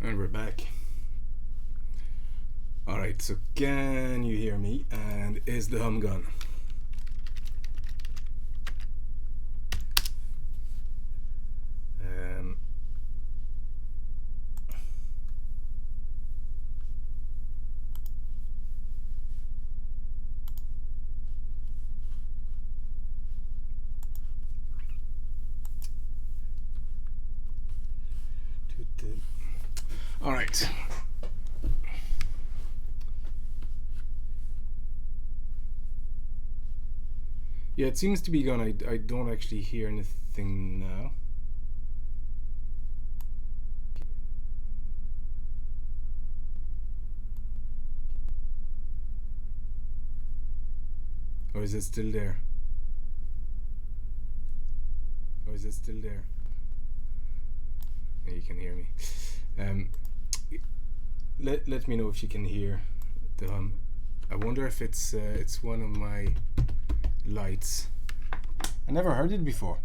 And we're back. Alright, so can you hear me? And is the hum gone? Alright. Yeah, it seems to be gone. I don't actually hear anything now. Or is it still there? Or is it still there? Yeah, you can hear me. Let me know if you can hear the hum. I wonder if it's one of my lights. I never heard it before.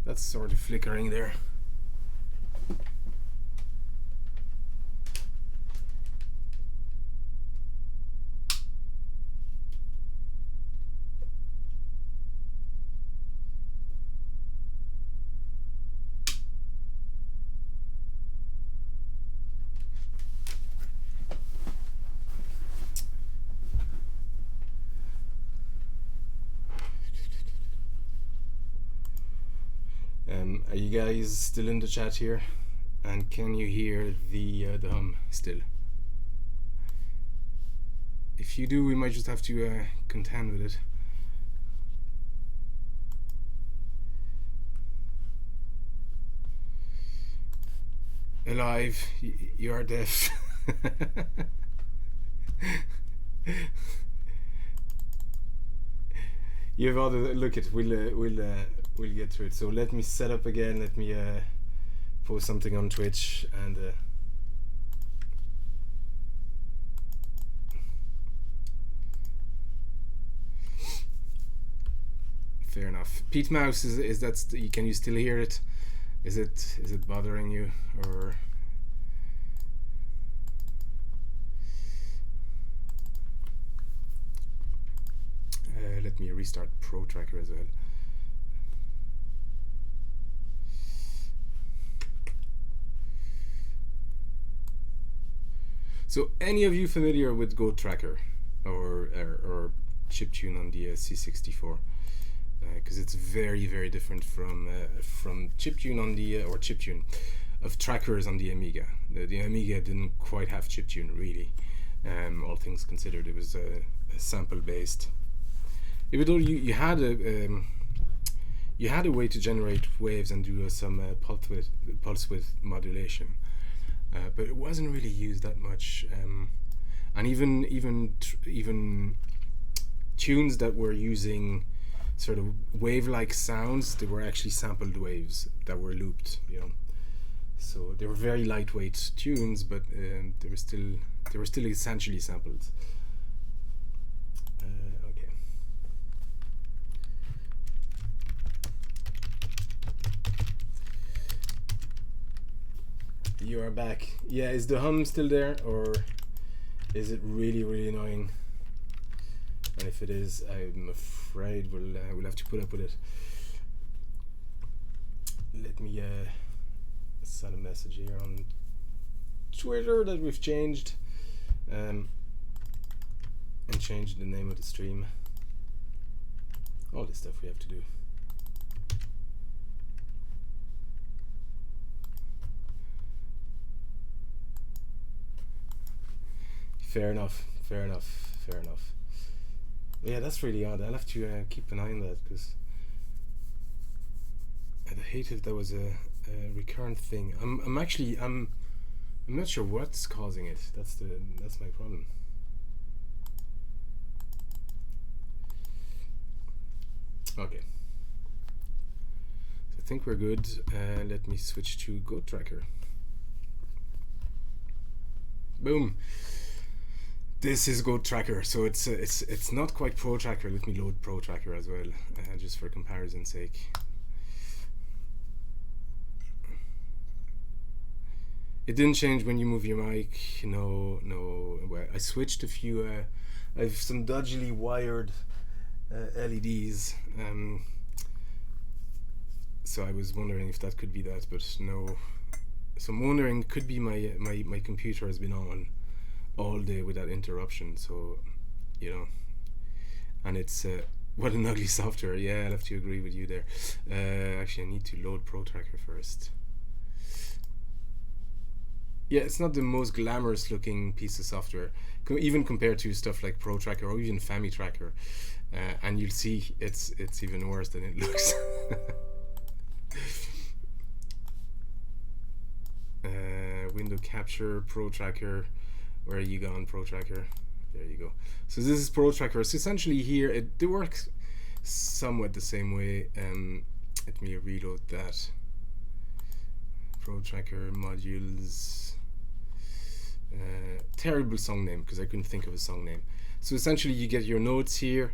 That's sort of flickering there. Are you guys still in the chat here? And can you hear the hum still? If you do, we might just have to contend with it. Alive, you are deaf. You have all the look at. We'll get to it. So let me set up again. Let me post something on Twitch and. Fair enough. Pete Mouse, is that can you still hear it? Is it bothering you or? Let me restart Pro Tracker as well. So, any of you familiar with Go Tracker or chiptune on the C64? Because it's very, very different from chiptune on the or chiptune of trackers on the Amiga. The Amiga didn't quite have chiptune really. All things considered, it was sample based. Even though you had a way to generate waves and do some pulse width modulation, but it wasn't really used that much. And even tunes that were using sort of wave-like sounds, they were actually sampled waves that were looped, you know. So they were very lightweight tunes, but they were still essentially sampled. Okay. You are back. Yeah, is the hum still there, or is it really, really annoying? And if it is, I'm afraid we'll have to put up with it. Let me send a message here on Twitter that we've changed and changed the name of the stream. All this stuff we have to do. Fair enough. Yeah, that's really odd. I'll have to keep an eye on that, because I'd hate if that was a recurrent thing. I'm not sure what's causing it. That's my problem. Okay. So I think we're good. Let me switch to Go Tracker. Boom. This is Go Tracker, so it's not quite Pro Tracker. Let me load Pro Tracker as well, just for comparison's sake. It didn't change when you move your mic. No. Well, I switched a few. I have some dodgily wired LEDs. So I was wondering if that could be that, but no. So I'm wondering, could be my computer has been on all day without interruption. So, you know, and it's what an ugly software. Yeah, I'll have to agree with you there. Actually, I need to load Pro Tracker first. Yeah, it's not the most glamorous looking piece of software, even compared to stuff like Pro Tracker or even Family Tracker, and you'll see it's even worse than it looks. Window capture, Pro Tracker. Where are you gone, Pro Tracker? There you go. So this is Pro Tracker. So essentially here they work somewhat the same way. Let me reload that. Pro Tracker modules. Terrible song name because I couldn't think of a song name. So essentially you get your notes here.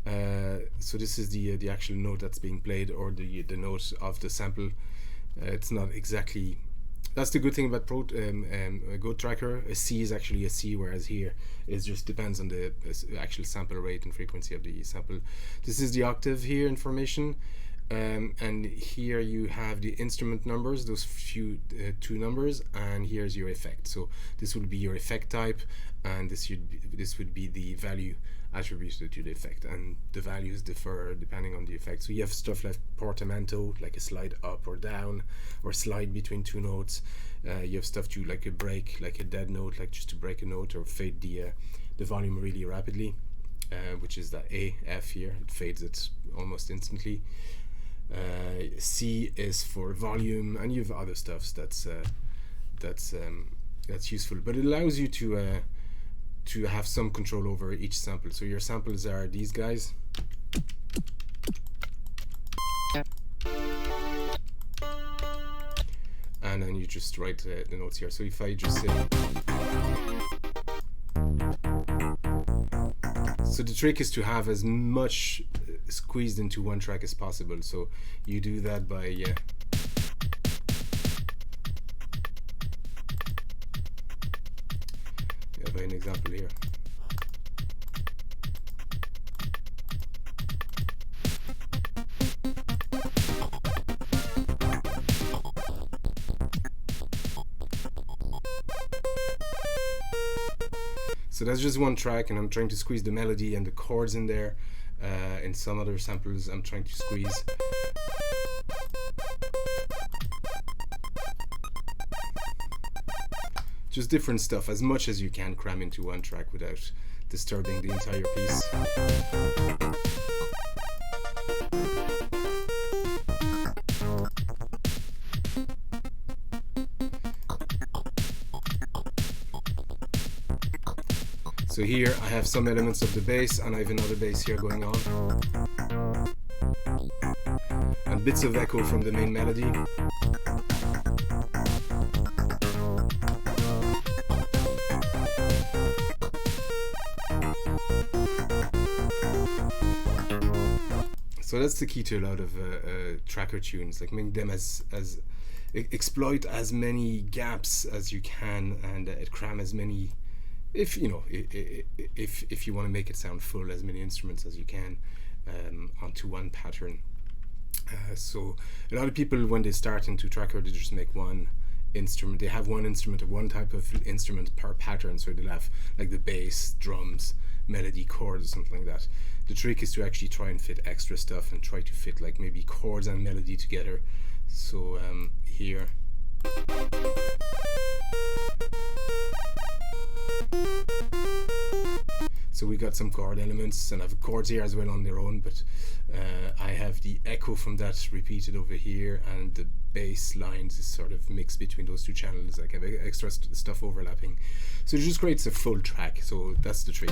So this is the actual note that's being played, or the note of the sample. It's not exactly. That's the good thing about Go Tracker. A C is actually a C, whereas here it just depends on the actual sample rate and frequency of the sample. This is the octave here information. And here you have the instrument numbers, those few two numbers, and here's your effect. So this would be your effect type, and this would be the value attributed to the effect, and the values differ depending on the effect. So you have stuff like portamento, like a slide up or down, or slide between two notes. You have stuff to like a break, like a dead note, like just to break a note, or fade the volume really rapidly, which is the A, F here. It fades it almost instantly. C is for volume, and you have other stuff that's useful, but it allows you to have some control over each sample. So your samples are these guys, and then you just write the notes here. So if I just say, so the trick is to have as much squeezed into one track as possible. So you do that by by an example here. So that's just one track, and I'm trying to squeeze the melody and the chords in there. In some other samples I'm trying to squeeze just different stuff, as much as you can cram into one track without disturbing the entire piece. So here I have some elements of the bass, and I have another bass here going on, and bits of echo from the main melody. So that's the key to a lot of tracker tunes, like make them as exploit as many gaps as you can, and cram as many, if you know, if you want to make it sound full, as many instruments as you can onto one pattern. So a lot of people, when they start into tracker, they just make one instrument. They have one instrument or one type of instrument per pattern. So they'll have like the bass, drums, melody, chords, or something like that. The trick is to actually try and fit extra stuff and try to fit like maybe chords and melody together. So here. So we got some chord elements, and I have chords here as well on their own, but I have the echo from that repeated over here, and the bass lines is sort of mixed between those two channels, like I have extra stuff overlapping. So it just creates a full track, so that's the trick.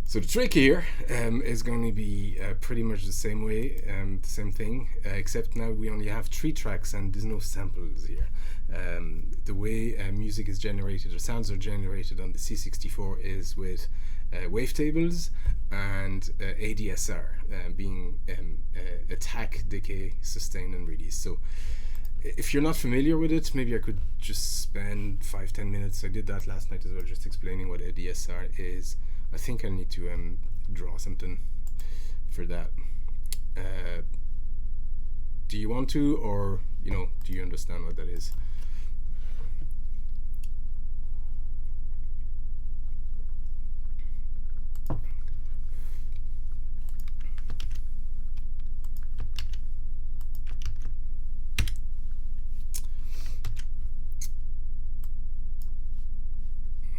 So So the trick here is going to be pretty much the same way, the same thing, except now we only have 3 tracks and there's no samples here. The way music is generated or sounds are generated on the C64 is with wavetables and ADSR, being attack, decay, sustain, and release. So if you're not familiar with it, maybe I could just spend 5-10 minutes. I did that last night as well, just explaining what ADSR is. I think I need to draw something for that. Do you want to, or do you understand what that is?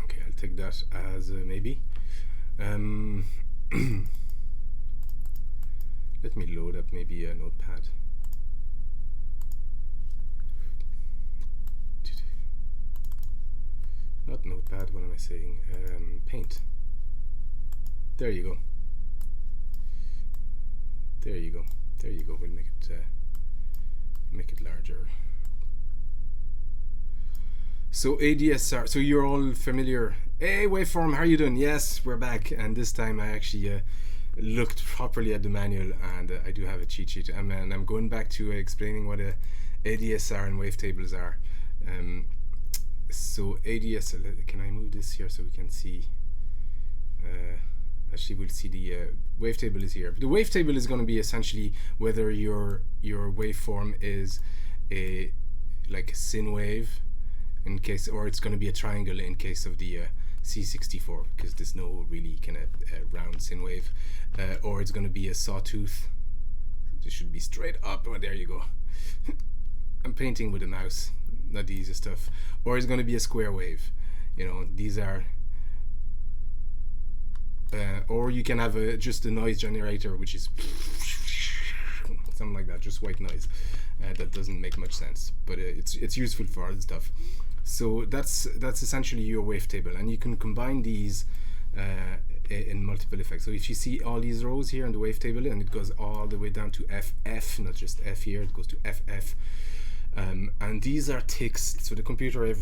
Okay, I'll take that as a maybe. Let me load up maybe a notepad. Not notepad, what am I saying? Paint. There you go. There you go. There you go. We'll make it larger. So ADSR, so you're all familiar. Hey, waveform, how are you doing? Yes, we're back, and this time I actually looked properly at the manual, and I do have a cheat sheet, and I'm going back to explaining what ADSR and wavetables are. So ADSR, can I move this here so we can see? Actually, we'll see the wavetable is here. But the wavetable is going to be essentially whether your waveform is a sine wave, in case, or it's going to be a triangle in case of the C64, because there's no really kind of round sine wave, or it's going to be a sawtooth. This should be straight up. Oh, there you go. I'm painting with a mouse, not the easy stuff. Or it's going to be a square wave. These are. Or you can have just a noise generator, which is something like that, just white noise. That doesn't make much sense, but it's useful for other stuff. So that's essentially your wavetable, and you can combine these in multiple effects. So if you see all these rows here in the wavetable, and it goes all the way down to FF, not just F here, it goes to FF, and these are ticks. So the computer am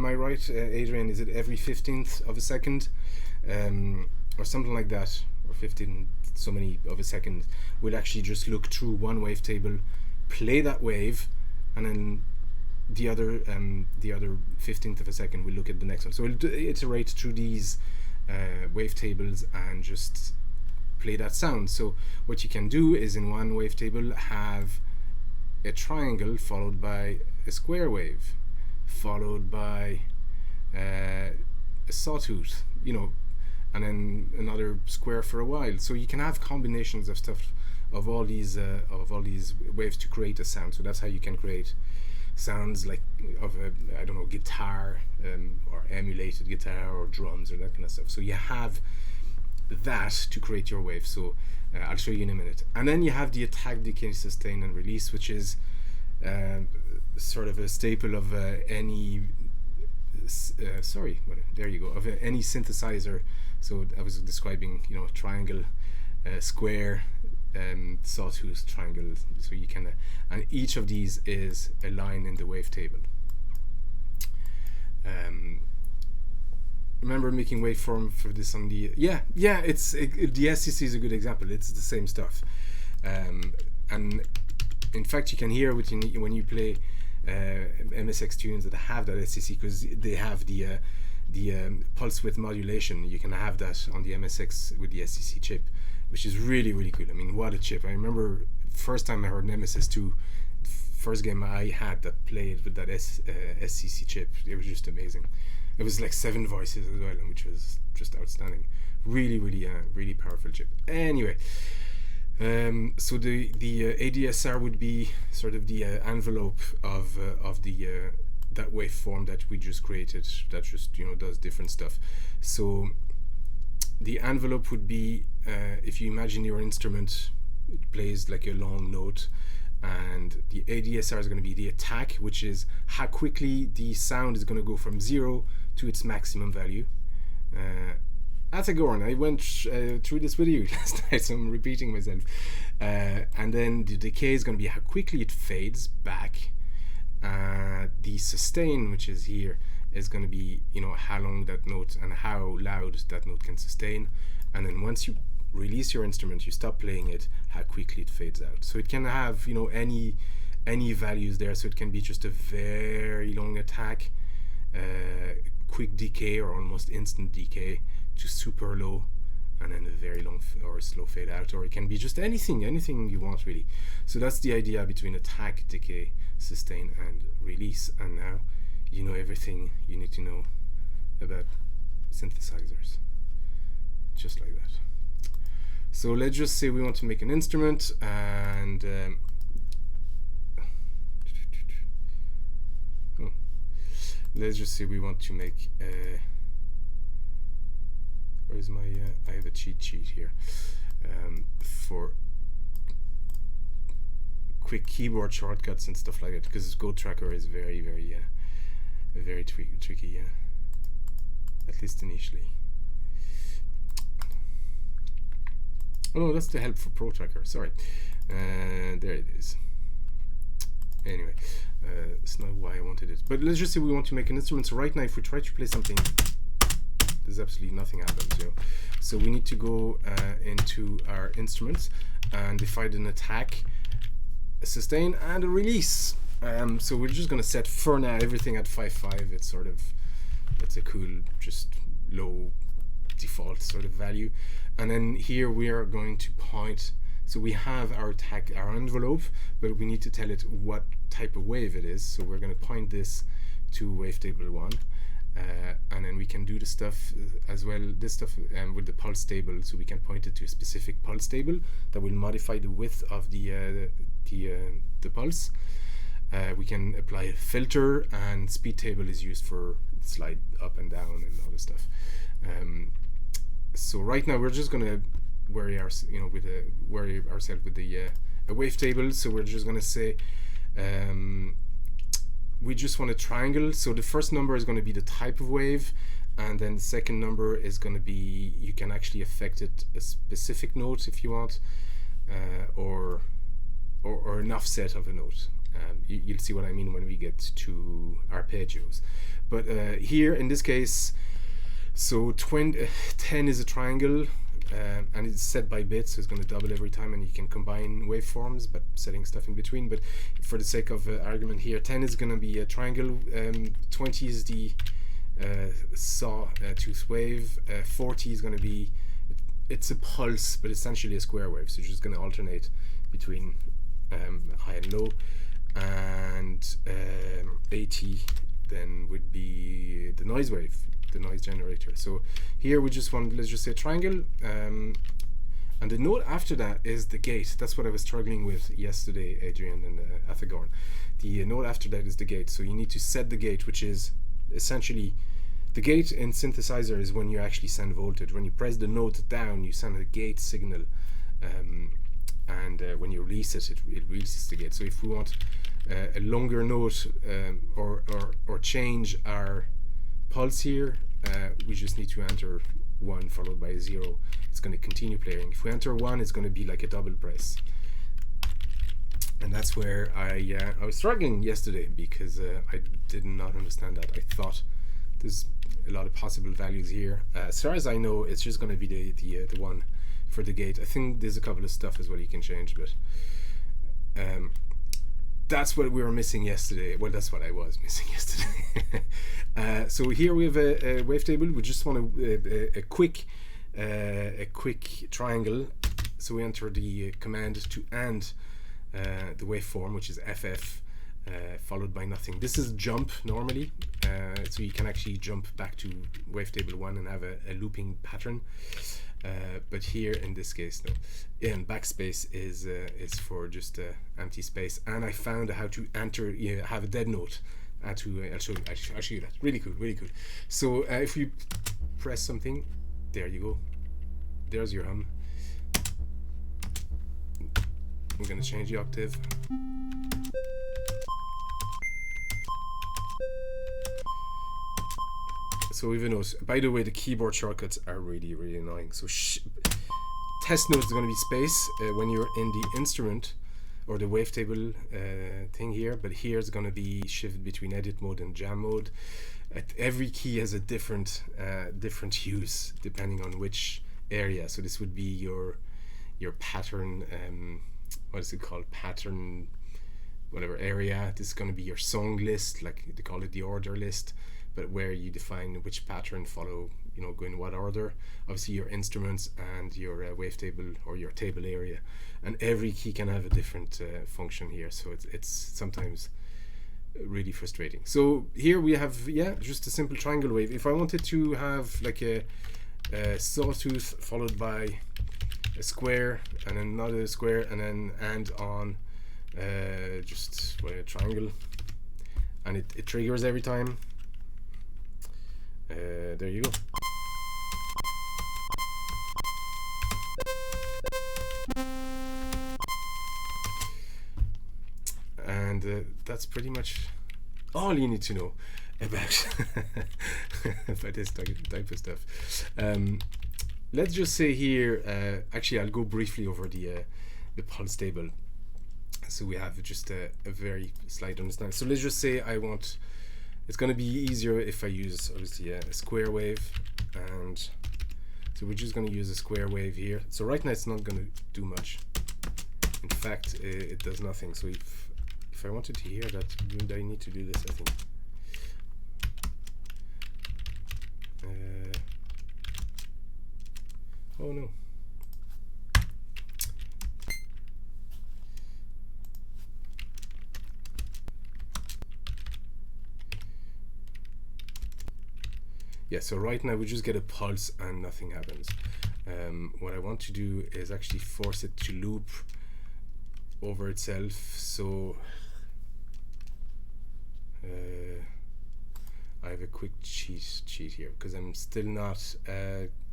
I right, Adrian? Is it every 15th of a second, or something like that, or 15 so many of a second? We'll actually just look through one wavetable, play that wave, and then the other 15th of a second we'll look at the next one. So we'll iterate through these wavetables and just play that sound. So what you can do is in one wavetable have a triangle followed by a square wave, followed by a sawtooth, and then another square for a while. So you can have combinations of stuff, of all these waves to create a sound. So that's how you can create sounds like of a guitar, or emulated guitar, or drums, or that kind of stuff. So you have that to create your wave. So I'll show you in a minute. And then you have the attack, decay, sustain, and release, which is sort of a staple of any any synthesizer. So I was describing triangle, square, sawtooth, triangle. So you can and each of these is a line in the wavetable. Remember making waveform for this on the the SCC is a good example. It's the same stuff, and in fact you can hear when you play MSX tunes that have that SCC, because they have the pulse width modulation. You can have that on the MSX with the SCC chip, which is really, really cool. I mean, what a chip. I remember first time I heard Nemesis 2, first game I had that played with that SCC chip. It was just amazing. It was like 7 voices as well, which was just outstanding. Really, really, really powerful chip. Anyway, so the ADSR would be sort of the envelope of that waveform that we just created, that just does different stuff. So the envelope would be, if you imagine your instrument, it plays like a long note, and the ADSR is going to be the attack, which is how quickly the sound is going to go from 0 to its maximum value, Adsr. I went through this with you last night, so I'm repeating myself. And then the decay is going to be how quickly it fades back. The sustain, which is here, is going to be, you know, how long that note and how loud that note can sustain. And then once you release your instrument, you stop playing it, how quickly it fades out. So it can have, you know, any values there. So it can be just a very long attack, quick decay or almost instant decay to super low, and then a very long or slow fade out, or it can be just anything you want really. So that's the idea between attack, decay, sustain, and release. And now you know everything you need to know about synthesizers, just like that. So let's just say we want to make an instrument, and let's just say we want to make where's my I have a cheat sheet here for quick keyboard shortcuts and stuff like that, because Go Tracker is very tricky, at least initially. Oh no, that's the help for Pro Tracker, sorry. There it is. Anyway, it's not why I wanted it, but let's just say we want to make an instrument. So right now, if we try to play something, there's absolutely nothing happens, you know. So we need to go into our instruments and define an attack, a sustain, and a release. So we're just going to set for now everything at 5.5. It's sort of, that's a cool, just low default sort of value. And then here we are going to point. So we have our attack, our envelope, but we need to tell it what type of wave it is. So we're going to point this to wavetable 1. And then we can do the stuff as well, this stuff with the pulse table. So we can point it to a specific pulse table that will modify the width of the pulse. We can apply a filter, and speed table is used for slide up and down and all this stuff. So right now we're just gonna worry ourselves with a wavetable. So we're just gonna say we just want a triangle. So the first number is going to be the type of wave, and then the second number is going to be, you can actually affect it a specific note if you want, or an offset of a note. You'll see what I mean when we get to arpeggios. But here in this case, so 10 is a triangle, and it's set by bits, so it's going to double every time, and you can combine waveforms but setting stuff in between. But for the sake of argument here, 10 is going to be a triangle, 20 is the sawtooth wave, 40 is going to be, it's a pulse but essentially a square wave, so you're just going to alternate between high and low, and 80 then would be the noise wave, the noise generator. So here we just want, let's just say triangle, and the note after that is the gate. That's what I was struggling with yesterday, Adrian and Athagorn. The note after that is the gate. So you need to set the gate, which is essentially, the gate in synthesizer is when you actually send voltage. When you press the note down, you send a gate signal, and when you release it, it releases the gate. So if we want a longer note, or change our pulse here, we just need to enter 1 followed by a 0. It's going to continue playing. If we enter 1, it's going to be like a double press, and that's where I was struggling yesterday, because I did not understand that. I thought there's a lot of possible values here. As far as I know, it's just going to be the one for the gate. I think there's a couple of stuff as well you can change, but that's what we were missing yesterday. Well, that's what I was missing yesterday. So here we have a wavetable. We just want a quick triangle. So we enter the command to AND the waveform, which is FF, followed by nothing. This is jump normally, so you can actually jump back to wavetable 1 and have a looping pattern. But here in this case, no. And backspace is for just empty space. And I found how to enter, have a dead note. I'll show you that. Really cool, really cool. So if you press something, there you go. There's your hum. I'm gonna change the octave. So even though, by the way, the keyboard shortcuts are really annoying. So test note is going to be space when you're in the instrument or the wavetable thing here, but here it's going to be shift between edit mode and jam mode. Every key has a different hues depending on which area. So this would be your pattern, what is it called, pattern whatever area. This is going to be your song list, like they call it the order list, but where you define which pattern follow, you know, go in what order. Obviously your instruments and your wavetable or your table area, and every key can have a different function here, so it's sometimes really frustrating. So here we have just a simple triangle wave. If I wanted to have like a sawtooth followed by a square and then another square and then on just a triangle, and it triggers every time. There you go. And that's pretty much all you need to know about about this type of stuff. Let's just say here, actually I'll go briefly over the pulse table, so we have just a very slight understanding. So let's just say it's going to be easier if I use obviously a square wave, and so we're just going to use a square wave here. So right now it's not going to do much. In fact, it does nothing. So if I wanted to hear that, I need to do this, I think. Oh no. Yeah, so right now we just get a pulse and nothing happens. What I want to do is actually force it to loop over itself. So I have a quick cheat here because I'm still not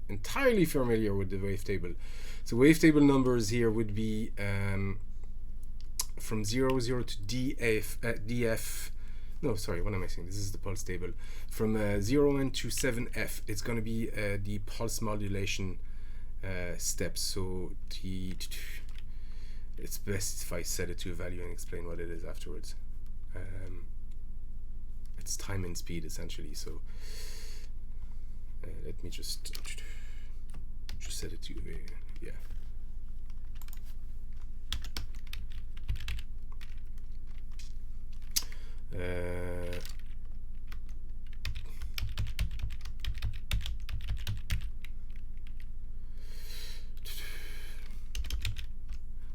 entirely familiar with the wavetable. So wavetable numbers here would be from 0 to DF. No, sorry, what am I saying? This is the pulse table. From 0N to 7F, it's going to be the pulse modulation steps. So it's best if I set it to a value and explain what it is afterwards. It's time and speed essentially. So let me just set it to yeah.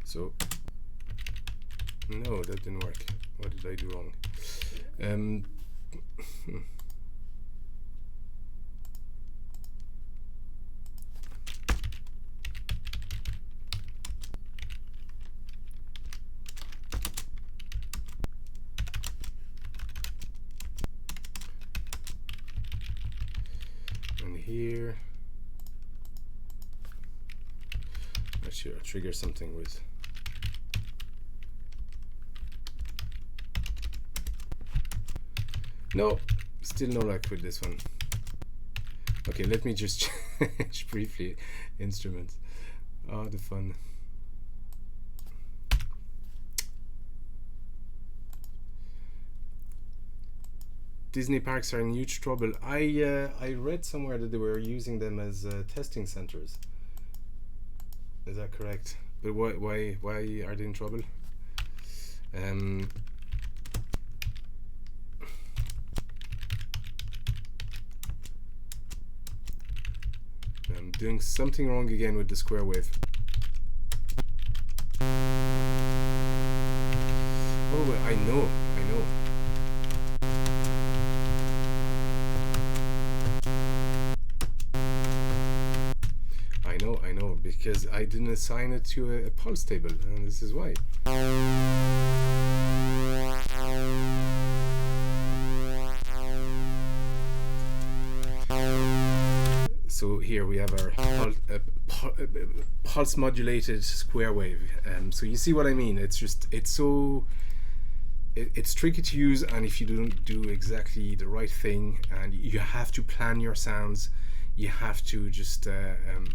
So no, that didn't work. What did I do wrong? And here, actually, I'll trigger something with. No, still no luck with this one. Okay, let me just change briefly instruments. Oh, the fun. Disney parks are in huge trouble. I read somewhere that they were using them as testing centers. Is that correct? But why are they in trouble? I'm doing something wrong again with the square wave. Oh, I know. I know, because I didn't assign it to a pulse table, and this is why. So here we have our pulse modulated square wave. So you see what I mean? It's it's tricky to use, and if you don't do exactly the right thing, and you have to plan your sounds, you have to just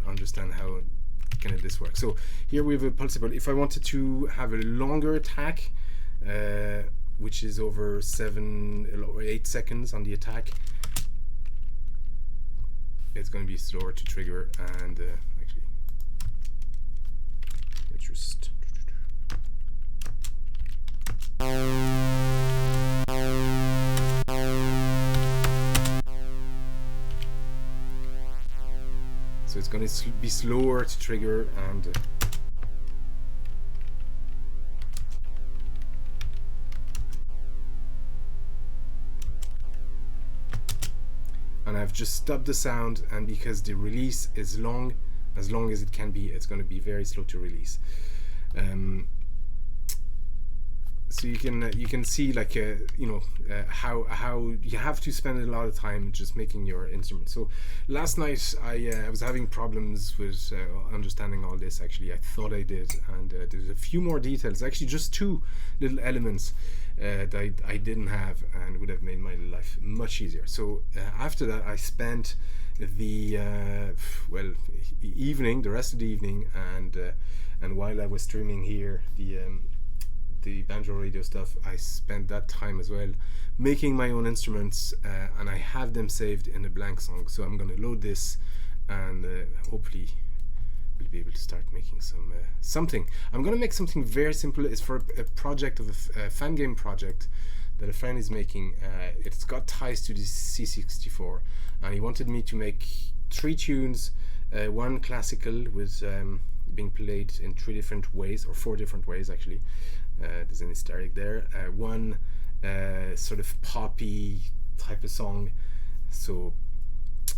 understand how kind of this works. So here we have a pulsable. If I wanted to have a longer attack, which is over 7 or 8 seconds on the attack, it's going to be slower to trigger. And actually, let's just so it's going to be slower to trigger, and I've just stopped the sound, and because the release is long as it can be, it's going to be very slow to release. So you can see, like, how you have to spend a lot of time just making your instrument. So last night I was having problems with understanding all this. Actually, I thought I did, and there's a few more details, actually just 2 little elements that I didn't have, and would have made my life much easier. So after that, I spent the evening, the rest of the evening, and while I was streaming here the banjo radio stuff, I spent that time as well making my own instruments, and I have them saved in a blank song. So I'm going to load this, and hopefully we'll be able to start making something. I'm going to make something very simple. It's for a project of a fan game project that a friend is making. It's got ties to the C64, and he wanted me to make 3 tunes, one classical with being played in 3 different ways, or 4 different ways actually. There's an Easter egg there. One sort of poppy type of song, so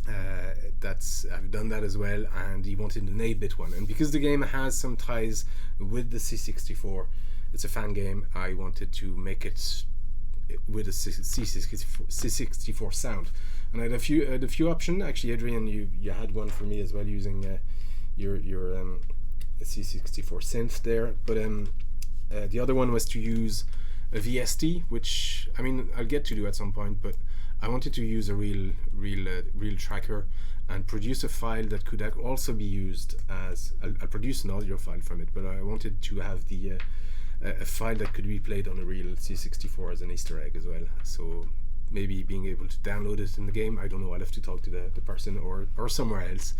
I've done that as well. And he wanted an 8-bit one, and because the game has some ties with the C64, it's a fan game, I wanted to make it with a C64 sound. And I had a few options. Actually, Adrian, you had one for me as well, using your C64 synth there, but the other one was to use a VST, which, I mean, I'll get to do at some point, but I wanted to use a real tracker and produce a file that could also be used as I'll produce an audio file from it, but I wanted to have a file that could be played on a real C64 as an Easter egg as well. So maybe being able to download it in the game, I don't know, I'll have to talk to the person or somewhere else,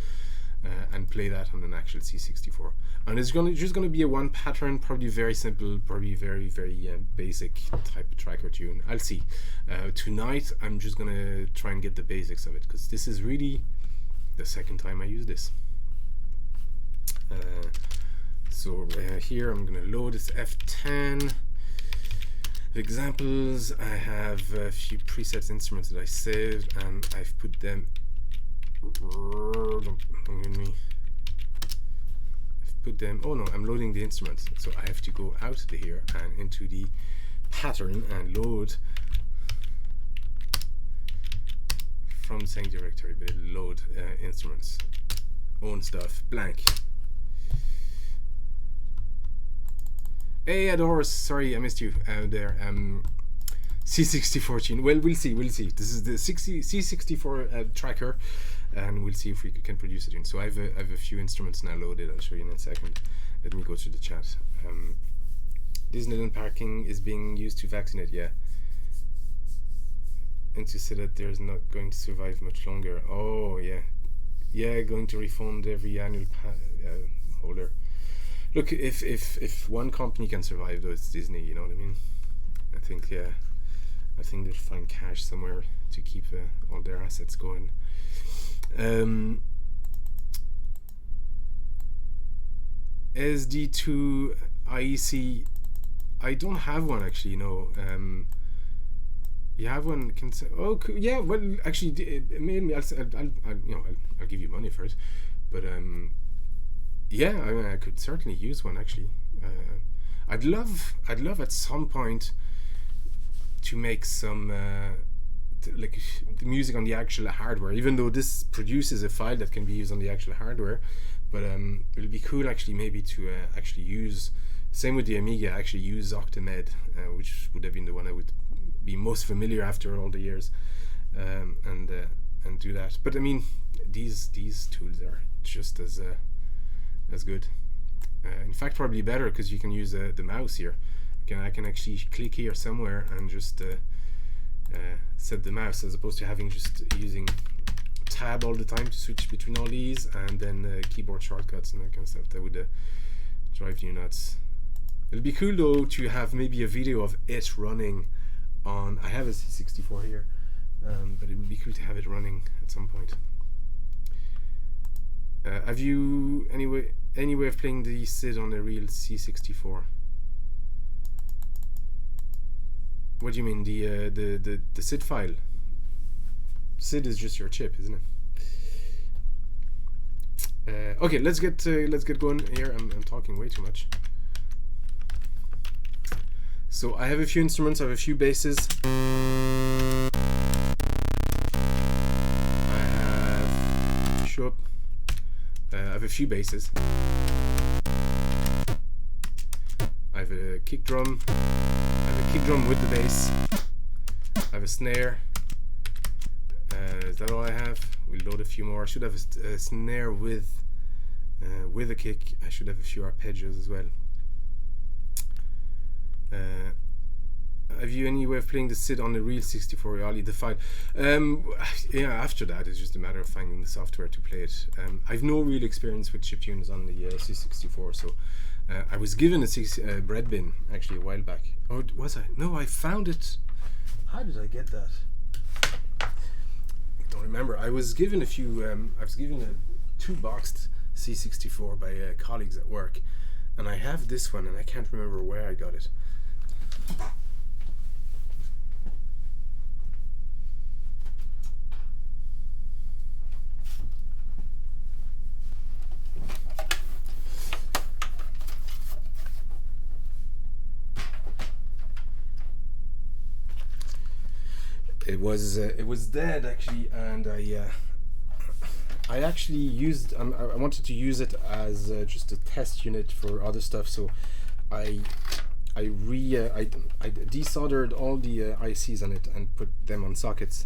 and play that on an actual C64. And it's just going to be a 1 pattern, probably very simple, probably very, very basic type of tracker tune. I'll see. Tonight I'm just going to try and get the basics of it, because this is really the second time I use this. So here I'm going to load this F10 examples. I have a few presets instruments that I saved, and I've put them. Oh no, I'm loading the instruments, so I have to go out of here and into the pattern and load from the same directory, but it'll load instruments, own stuff, blank. Hey Adoris, sorry I missed you there. C64 tune. Well, we'll see. This is the C64 tracker, and we'll see if we can produce a tune. So I have a few instruments now loaded. I'll show you in a second. Let me go through the chat. Disneyland parking is being used to vaccinate. Yeah. And to say that there's not going to survive much longer. Oh yeah, going to refund every annual holder. Look, if one company can survive, though, it's Disney. You know what I mean? I think they'll find cash somewhere to keep all their assets going. SD2 IEC, I don't have one actually. No. You have one? Oh, yeah. Well, actually, mainly I'll give you money for it. But yeah, I mean, I could certainly use one actually. I'd love at some point to make some like the music on the actual hardware, even though this produces a file that can be used on the actual hardware. But it'll be cool actually, maybe to actually use Same with the Amiga. I actually use Octamed, which would have been the one I would be most familiar after all the years, and do that. But I mean, these tools are just as good. In fact, probably better, because you can use the mouse here. I can actually click here somewhere and just set the mouse, as opposed to having just using tab all the time to switch between all these, and then keyboard shortcuts and that kind of stuff. That would drive you nuts. It'll be cool though to have maybe a video of it running on. I have a C64 here, but it would be cool to have it running at some point. Have you any way of playing the SID on a real C64? What do you mean, the SID file? SID is just your chip, isn't it? Okay, let's get going here. I'm talking way too much. So I have a few instruments. I have a few basses. I have a few basses. I have a kick drum. I have a kick drum with the bass. I have a snare. Is that all I have? We'll load a few more. I should have a snare with a kick. I should have a few arpeggios as well. Have you any way of playing the SID on the real 64 reality? The file. Yeah, after that it's just a matter of finding the software to play it. I've no real experience with chiptunes on the C64, so I was given a bread bin actually a while back. Or was I? No, I found it. How did I get that? I don't remember. I was given a few. I was given a 2-boxed C64 by colleagues at work, and I have this one, and I can't remember where I got it. It was dead actually, and I actually used. I wanted to use it as just a test unit for other stuff. So I desoldered all the ICs on it and put them on sockets,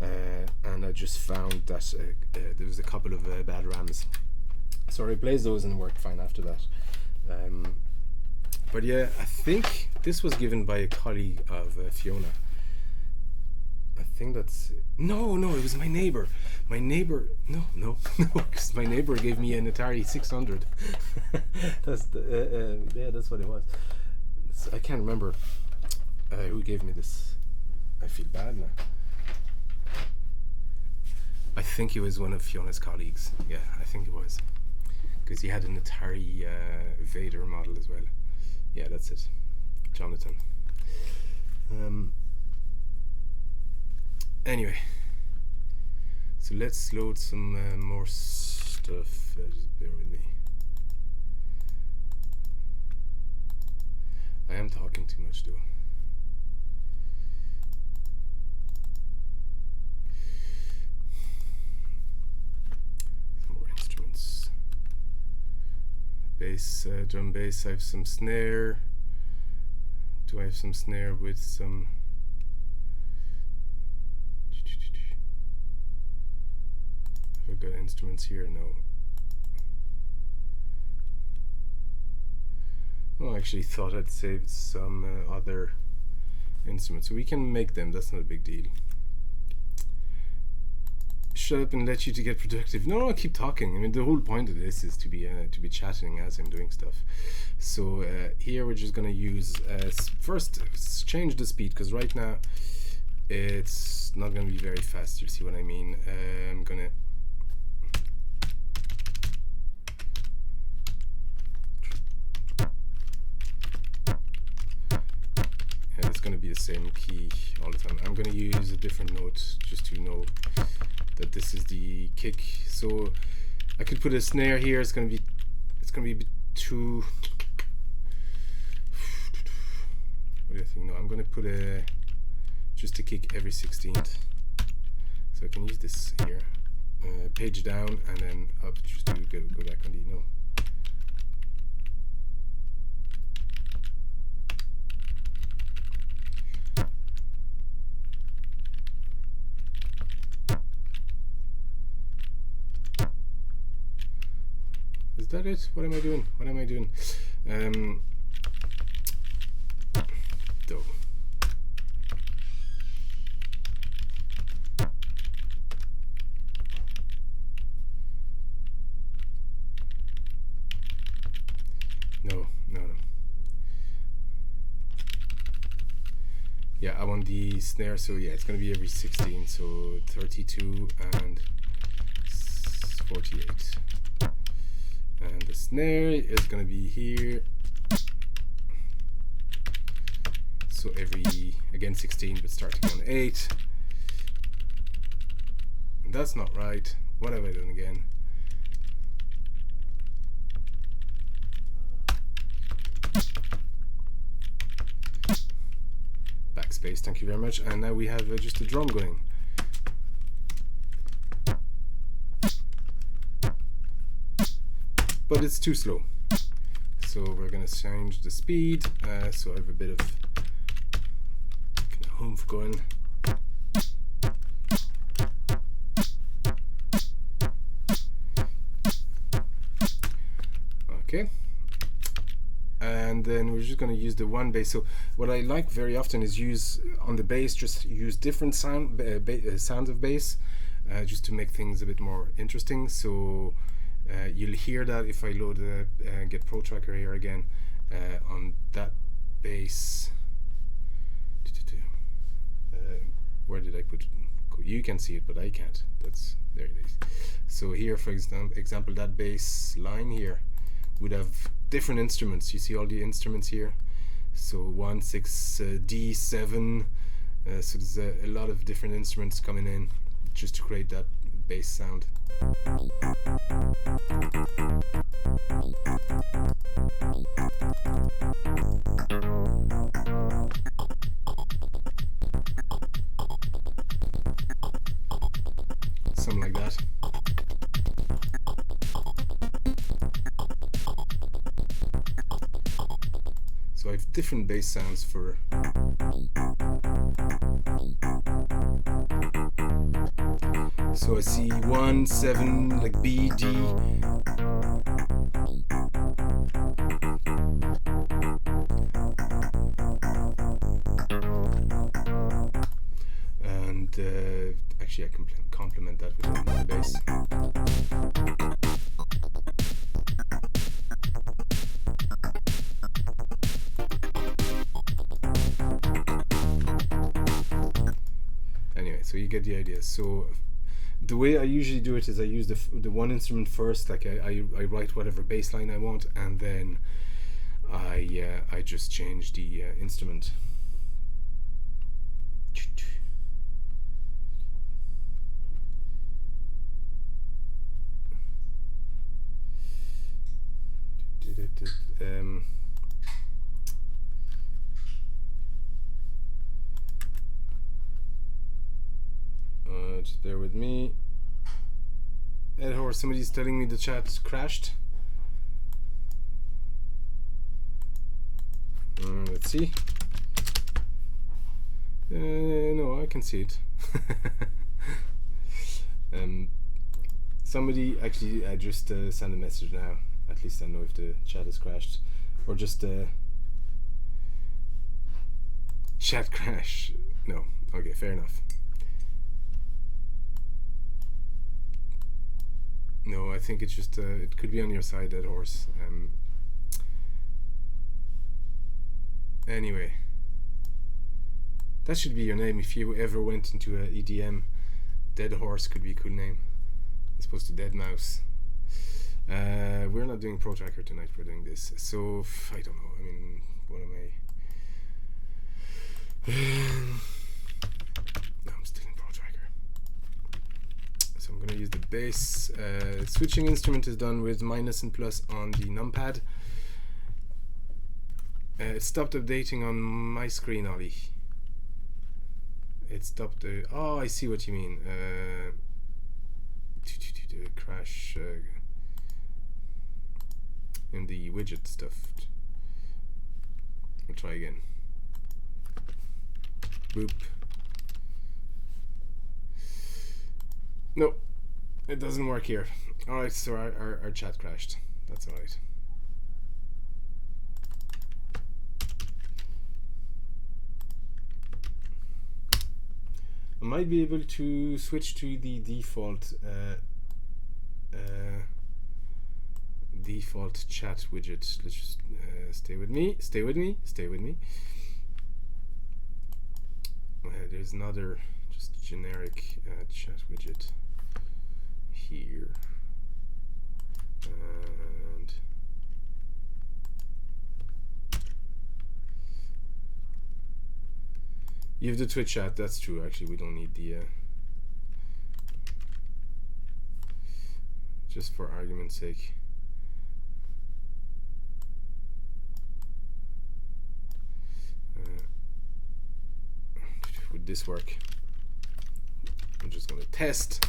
and I just found that there was a couple of bad RAMs. So I replaced those and worked fine after that. But yeah, I think this was given by a colleague of Fiona. I think that's no, it was my neighbor. My neighbor, no, because my neighbor gave me an Atari 600. Yeah, that's what it was. I can't remember who gave me this. I feel bad now. I think it was one of Fiona's colleagues. Yeah, I think it was, because he had an Atari Vader model as well. Yeah, that's it, Jonathan. Anyway, so let's load some more stuff. Just bear with me. I am talking too much though. Some more instruments. Bass, drum bass. I have some snare. Do I have some snare with some? Have I got instruments here? No. Oh, I actually thought I'd saved some other instruments, so we can make them. That's not a big deal. Shut up and let you to get productive. No, I'll keep talking. I mean, the whole point of this is to be chatting as I'm doing stuff. So here we're just gonna use first change the speed, because right now it's not gonna be very fast. You'll see what I mean. I'm gonna. It's going to be the same key all the time. I'm going to use a different note just to know that this is the kick. So I could put a snare here. It's going to be a bit too. What do you think? No, I'm going to put just a kick every 16th. So I can use this here. Page down and then up just to go back on the no. Is that it? What am I doing? What am I doing? Do. No. Yeah, I want the snare, so yeah, it's going to be every 16, so 32 and 48. And the snare is going to be here. So every, again 16, but starting on 8. And that's not right. What have I done again? Backspace, thank you very much. And now we have just a drum going. But it's too slow. So we're going to change the speed. So I have a bit of oomph going. Okay. And then we're just going to use the one bass. So what I like very often is use on the bass, just use different sounds of bass, just to make things a bit more interesting. So you'll hear that if I load get Pro Tracker here again on that bass. Where did I put it? You can see it, but I can't. That's there it is. So here, for example, that bass line here would have different instruments. You see all the instruments here. So 1, 6, D, 7. So there's a lot of different instruments coming in just to create that bass sound. Something like that. So I have different bass sounds for so I see 1, 7, like B, D. And actually I can complement that with another bass. Anyway, so you get the idea. So the way I usually do it is I use the one instrument first, like I write whatever bass line I want, and then I just change the instrument. Just bear with me. Or somebody's telling me the chat crashed. Let's see. No, I can see it. Somebody actually, I just sent a message now. At least I know if the chat has crashed, or just chat crash. No, okay, fair enough. No, I think it's just it could be on your side, Dead Horse. Anyway, that should be your name if you ever went into a EDM. Dead Horse could be a cool name, as opposed to Dead Mouse. We're not doing Pro Tracker tonight. We're doing this. So I don't know. I mean, what am I? No, I'm still in Pro Tracker. So I'm going to use the bass. Switching instrument is done with minus and plus on the numpad. It stopped updating on my screen, Ollie. It stopped. Oh, I see what you mean. Crash in the widget stuff. We'll try again. Boop. No, it doesn't work here. Alright, so our chat crashed. That's alright. I might be able to switch to the default default chat widget. Let's just stay with me. There's another just generic chat widget here, and you have the Twitch chat. That's true. Actually, we don't need the just for argument's sake. Would this work? I'm just gonna test.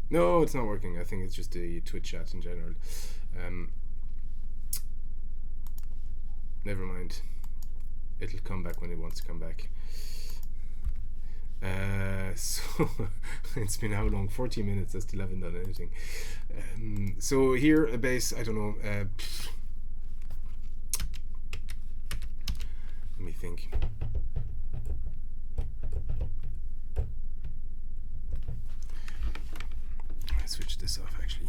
No, it's not working. I think it's just the Twitch chat in general. Never mind. It'll come back when it wants to come back. So it's been how long? 40 minutes. I still haven't done anything. So here a bass. I don't know. Let me think. Switch this off actually.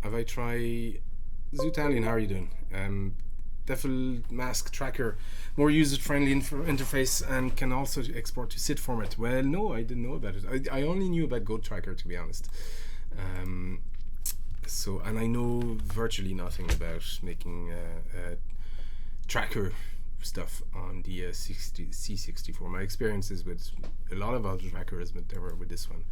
Have I tried Zootalion? How are you doing? Default mask tracker, more user-friendly interface, and can also export to SID format. Well, no, I didn't know about it. I only knew about Go Tracker, to be honest. So, and I know virtually nothing about making tracker stuff on the C64. My experiences with a lot of other trackers, but never with this one.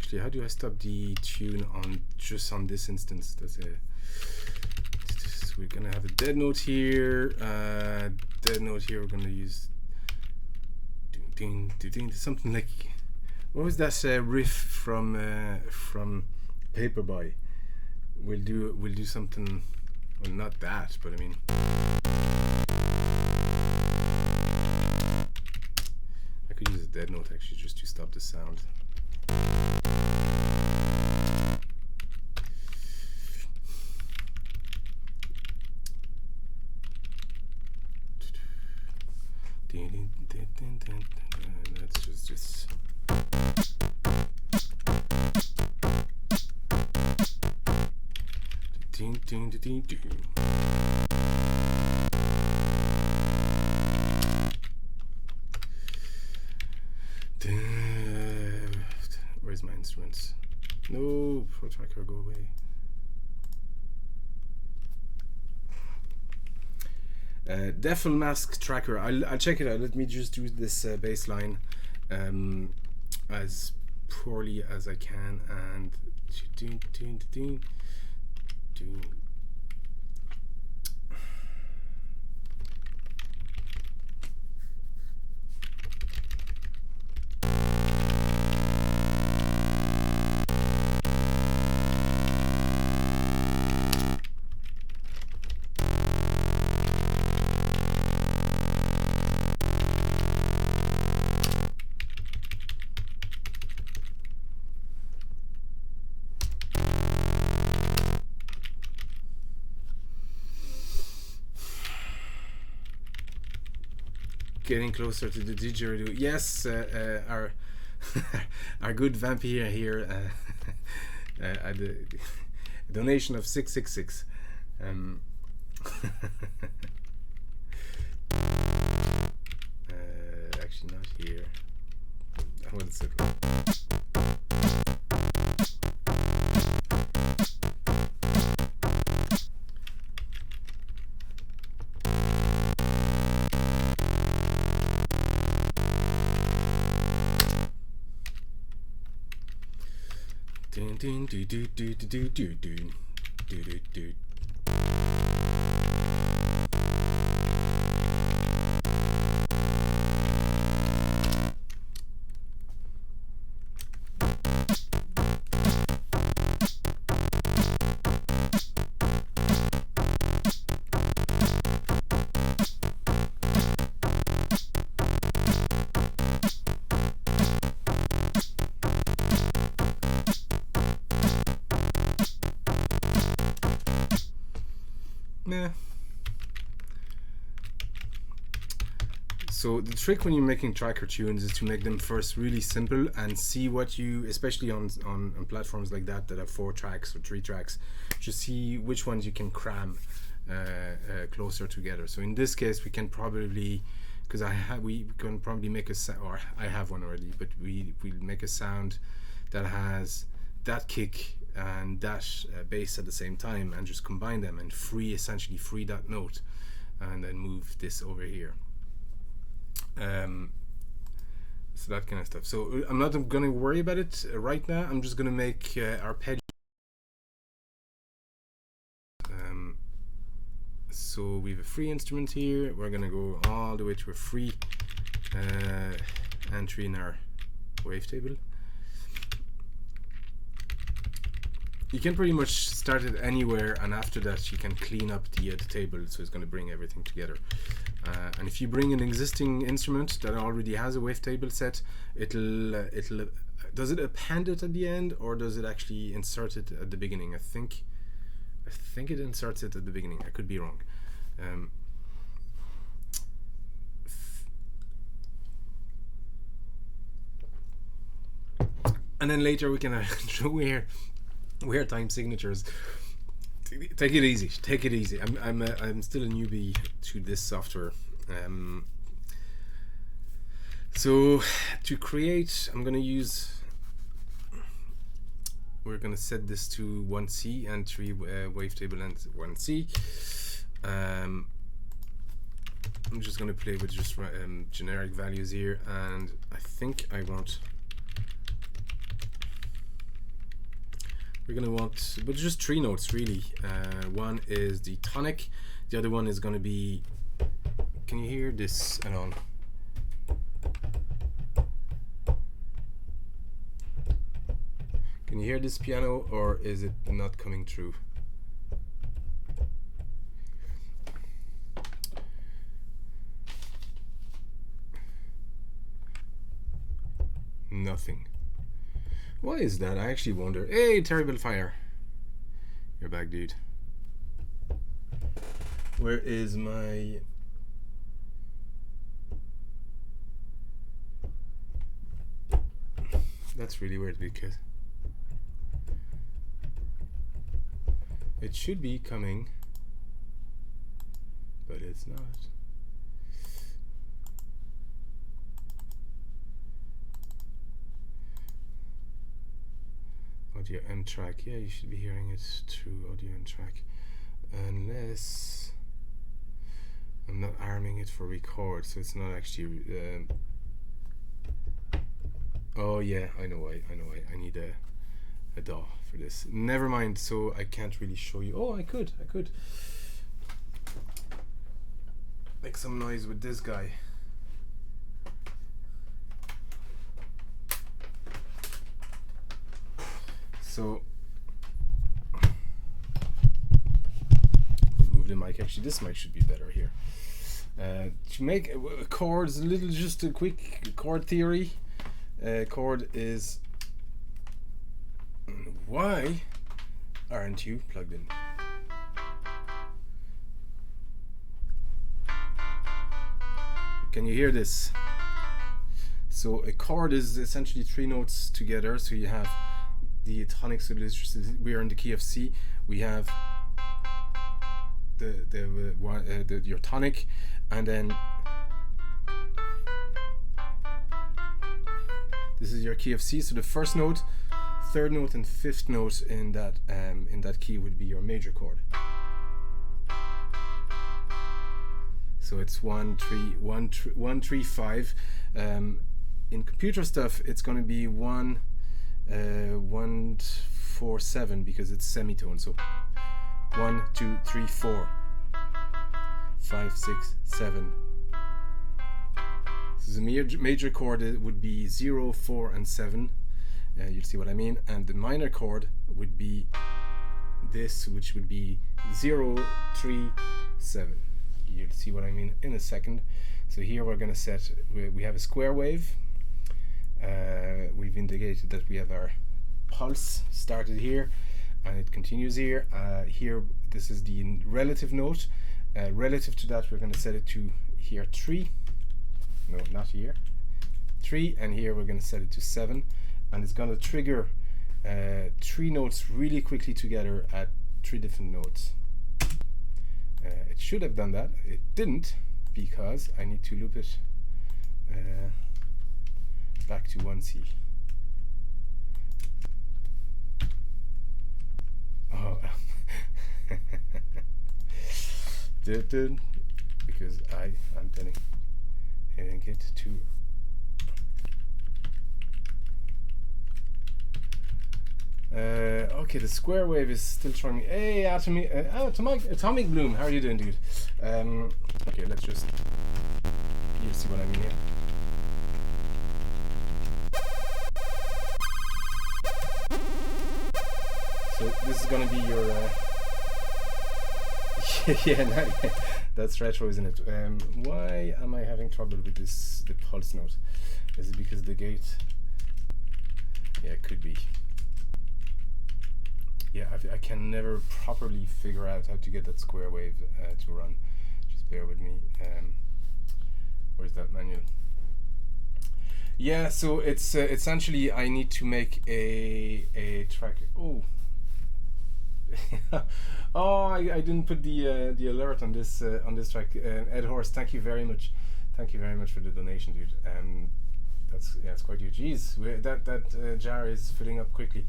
So how do I stop the tune on just on this instance? That's a. So we're gonna have a dead note here. Dead note here. We're gonna use something like, what was that riff from Paperboy? We'll do something. Well, not that, but I mean. I could use a dead note actually just to stop the sound. Let's just where's my instruments? No, Pro Tracker, go away. Default mask tracker. I'll check it out. Let me just do this bass line as poorly as I can, and getting closer to the didgeridoo. Yes, our our good vampire here at a donation of 666. Actually, not here. What is it? meh. So the trick when you're making tracker tunes is to make them first really simple and see what you, especially on platforms like that have 4 tracks or 3 tracks, just see which ones you can cram closer together. So in this case, we can probably, because we can probably make a sound, or I have one already, but we'll make a sound that has that kick and that bass at the same time, and just combine them and essentially free that note, and then move this over here. So that kind of stuff. So I'm not going to worry about it right now. I'm just going to make arpeggio. So we have a free instrument here. We're going to go all the way to a free entry in our wavetable. You can pretty much start it anywhere, and after that you can clean up the table, so it's going to bring everything together. And if you bring an existing instrument that already has a wavetable set, it'll does it append it at the end, or does it actually insert it at the beginning? I think it inserts it at the beginning. I could be wrong. And then later we can show weird time signatures. Take it easy. Take it easy. I'm still a newbie to this software. So to create, we're gonna set this to 1C and 3 wavetable and 1C. I'm just gonna play with just generic values here, and I think we're gonna want, but just 3 notes really. One is the tonic, the other one is gonna be, can you hear this at all? Can you hear this piano, or is it not coming through? Nothing. Why is that? I actually wonder. Hey, Terrible Fire. You're back, dude. Where is my... That's really weird, because it should be coming, but it's not. Audio M track, yeah, you should be hearing it through audio M track, unless I'm not arming it for record, so it's not actually. Oh yeah, I know why. I need a DAW for this. Never mind. So I can't really show you. Oh, I could make some noise with this guy. So move the mic. Actually, this mic should be better here. To make chords, just a quick chord theory. Chord is, why aren't you plugged in? Can you hear this? So a chord is essentially 3 notes together. So you have the tonic, so we are in the key of C. We have your tonic, and then this is your key of C. So the first note, 3rd note, and 5th note in that key would be your major chord. So it's 1 3 5. In computer stuff, it's going to be 1 4 7, because it's semitone. So 1 2 3 4 5 6 7. So the major chord would be 0 4 and 7. You'll see what I mean. And the minor chord would be this, which would be 0 3 7. You'll see what I mean in a second. So here we're going to set, we have a square wave. We've indicated that we have our pulse started here, and it continues here. Here, this is the relative note. Relative to that, we're going to set it to here 3. No, not here. 3, and here we're going to set it to 7, and it's going to trigger 3 notes really quickly together at 3 different notes. It should have done that. It didn't, because I need to loop it back to 1C. Oh, because I'm telling it to okay, the square wave is still trying. Hey, Atomic Bloom, how are you doing, dude? Okay, let's just you see what I mean here. So this is gonna be your yeah, that's retro, isn't it? Why am I having trouble with the pulse note? Is it because the gate? Yeah, it could be. Yeah, I can never properly figure out how to get that square wave to run. Just bear with me. Where's that manual? Yeah, so it's essentially I need to make a track. Oh. Oh, I didn't put the alert on this track. Ed Horse, thank you very much. Thank you very much for the donation, dude. It's quite huge. Jeez, that jar is filling up quickly.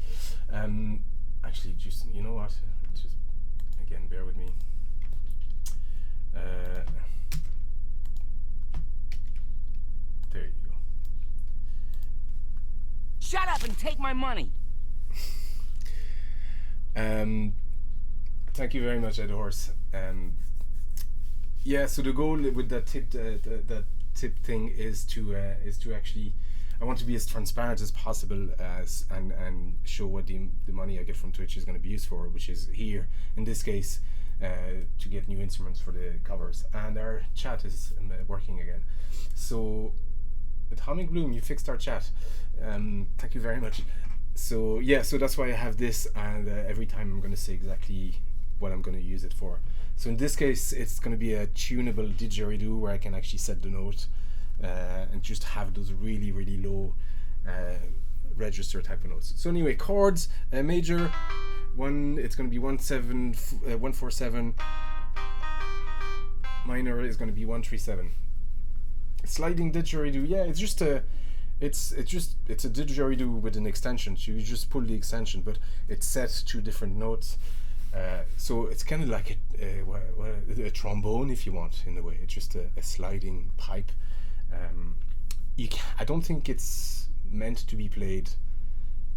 Actually, just you know what? Just again, bear with me. There you go. Shut up and take my money. Thank you very much, Ed Horse. Yeah, so the goal with that tip thing is to actually, I want to be as transparent as possible and show what the money I get from Twitch is going to be used for, which is here in this case to get new instruments for the covers. And our chat is working again. So Atomic Bloom, you fixed our chat. Thank you very much. So yeah, so that's why I have this, and every time I'm going to say exactly what I'm going to use it for. So in this case, it's going to be a tunable didgeridoo where I can actually set the note and just have those really, really low register type of notes. So anyway, chords, major, it's going to be 147. Minor is going to be 137. Sliding didgeridoo, yeah, it's just a didgeridoo with an extension. So you just pull the extension, but it's set to different notes. So it's kind of like a trombone, if you want, in a way. It's just a sliding pipe. I don't think it's meant to be played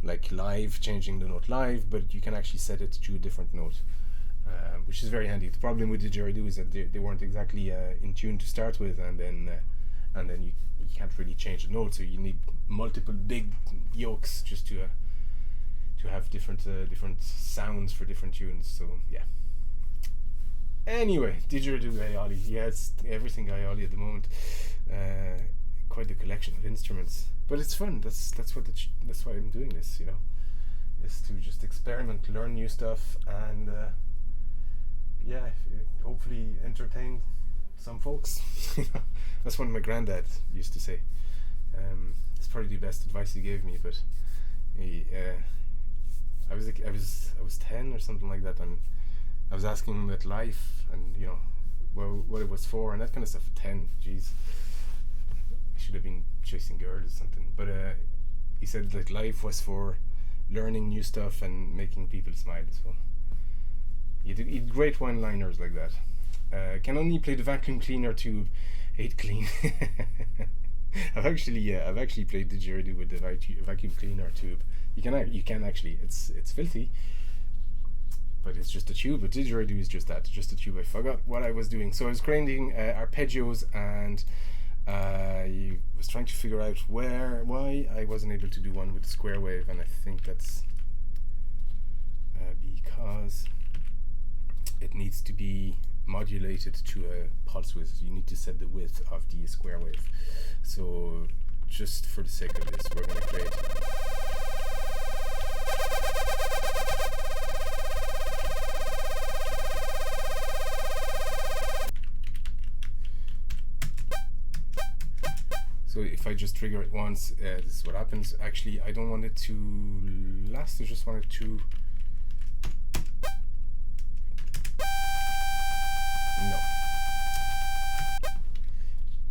like live, changing the note live, but you can actually set it to a different note, which is very handy. The problem with didgeridoo is that they weren't exactly in tune to start with, and then you can't really change the note, so you need multiple big yokes just to have different sounds for different tunes. So yeah. Anyway, didgeridoo Gaioli. Yeah, it's everything Gaioli at the moment. Quite a collection of instruments, but it's fun. That's why I'm doing this. You know, is to just experiment, learn new stuff, and yeah, hopefully entertain some folks. That's what my granddad used to say. It's probably the best advice he gave me, but I was 10 or something like that, and I was asking him about life and what it was for and that kind of stuff. 10, jeez, I should have been chasing girls or something. But he said that life was for learning new stuff and making people smile. So he did great one-liners like that. Can only play the vacuum cleaner tube. Hate clean. I've actually played didgeridoo with the vacuum cleaner tube. You can actually. It's filthy, but it's just a tube. But didgeridoo is just that, just a tube. I forgot what I was doing. So I was creating arpeggios, and I was trying to figure out why I wasn't able to do one with the square wave, and I think that's because it needs to be modulated to a pulse width. You need to set the width of the square wave. So just for the sake of this, we're going to create So if I just trigger it once, this is what happens. Actually, I don't want it to last. I just want it to.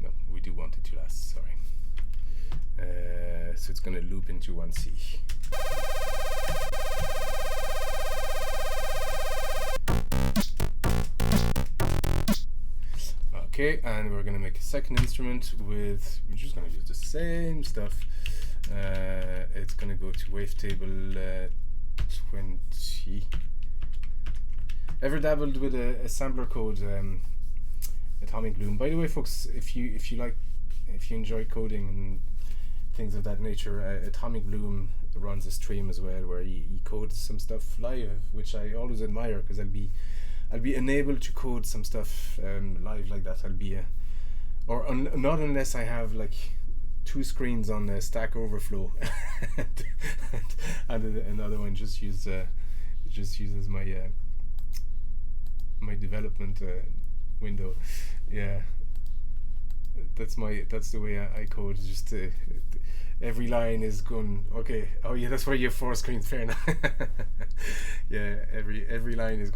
No, we do want it to last. Sorry. So it's going to loop into 1C. Okay, and we're going to make a second instrument with, we're just going to use the same stuff. It's going to go to wavetable 20. Ever dabbled with a sampler code, Atomic Loom? By the way, folks, if you enjoy coding and things of that nature, Atomic Loom runs a stream as well where he codes some stuff live, which I always admire, because I'll be enabled to code some stuff live like that. I'll be not unless I have like 2 screens on Stack Overflow and another one just uses my my development window. Yeah, that's the way I code. Just every line is going, okay, oh yeah, that's why you have 4 screens, fair enough. Yeah, every line is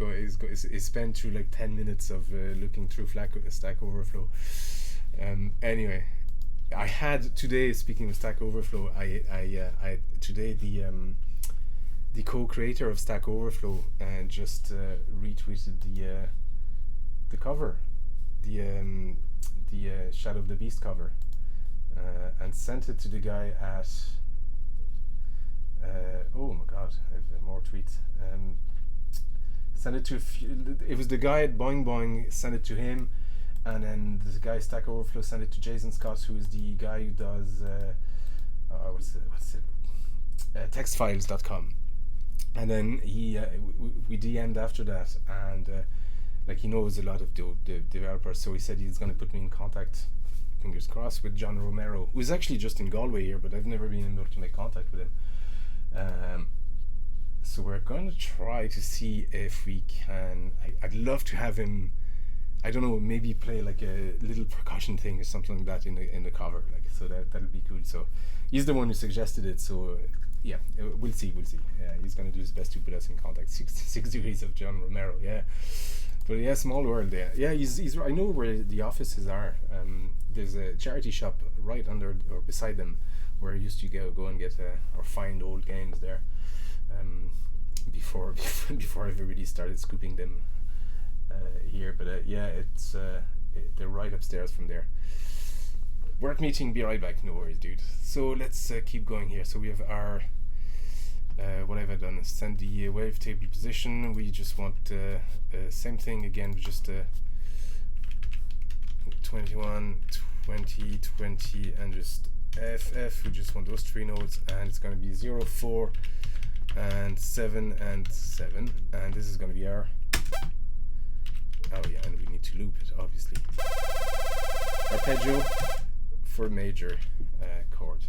spent through like 10 minutes of looking through Stack Overflow. Anyway, I had today, speaking of Stack Overflow, I today the co-creator of Stack Overflow just retweeted the cover, the Shadow of the Beast cover, and sent it to the guy at oh my god, I have more tweets. Sent it to it was the guy at Boing Boing, sent it to him, and then the guy Stack Overflow sent it to Jason Scott, who is the guy who does what's it textfiles.com. And then we DM'd after that, and like he knows a lot of the developers, so he said he's going to put me in contact, fingers crossed, with John Romero, who's actually just in Galway here, but I've never been able to make contact with him. So we're going to try to see if we can. I'd love to have him, I don't know, maybe play like a little percussion thing or something like that in the cover, like, so that'll be cool. So he's the one who suggested it, so yeah, we'll see. He's going to do his best to put us in contact. 6 degrees of John Romero, yeah. But yeah, small world there. Yeah, he's I know where the offices are. There's a charity shop right under or beside them, where I used to go and get or find old games there. Before everybody started scooping them here. But yeah, it's they're right upstairs from there. Work meeting, be right back. No worries, dude. So let's keep going here. So we have our what have I done? Send the wavetable position. We just want same thing again, just 21, 20, 20, and just FF. We just want those 3 notes, and it's going to be 0, 4, and 7, and 7, and this is going to be our. Oh yeah, and we need to loop it, obviously. Arpeggio for major chord,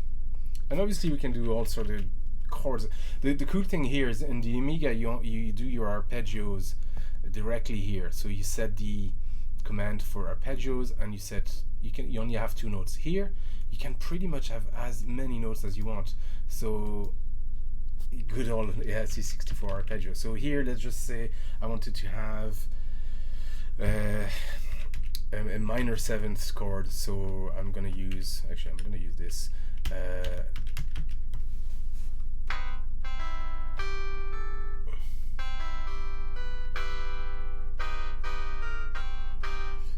and obviously we can do all sort of chords. The cool thing here is in the Amiga you do your arpeggios directly here. So you set the command for arpeggios, and you only have 2 notes. Here you can pretty much have as many notes as you want. So good old C64 arpeggio. So here let's just say I wanted to have a minor 7th chord, so I'm gonna use this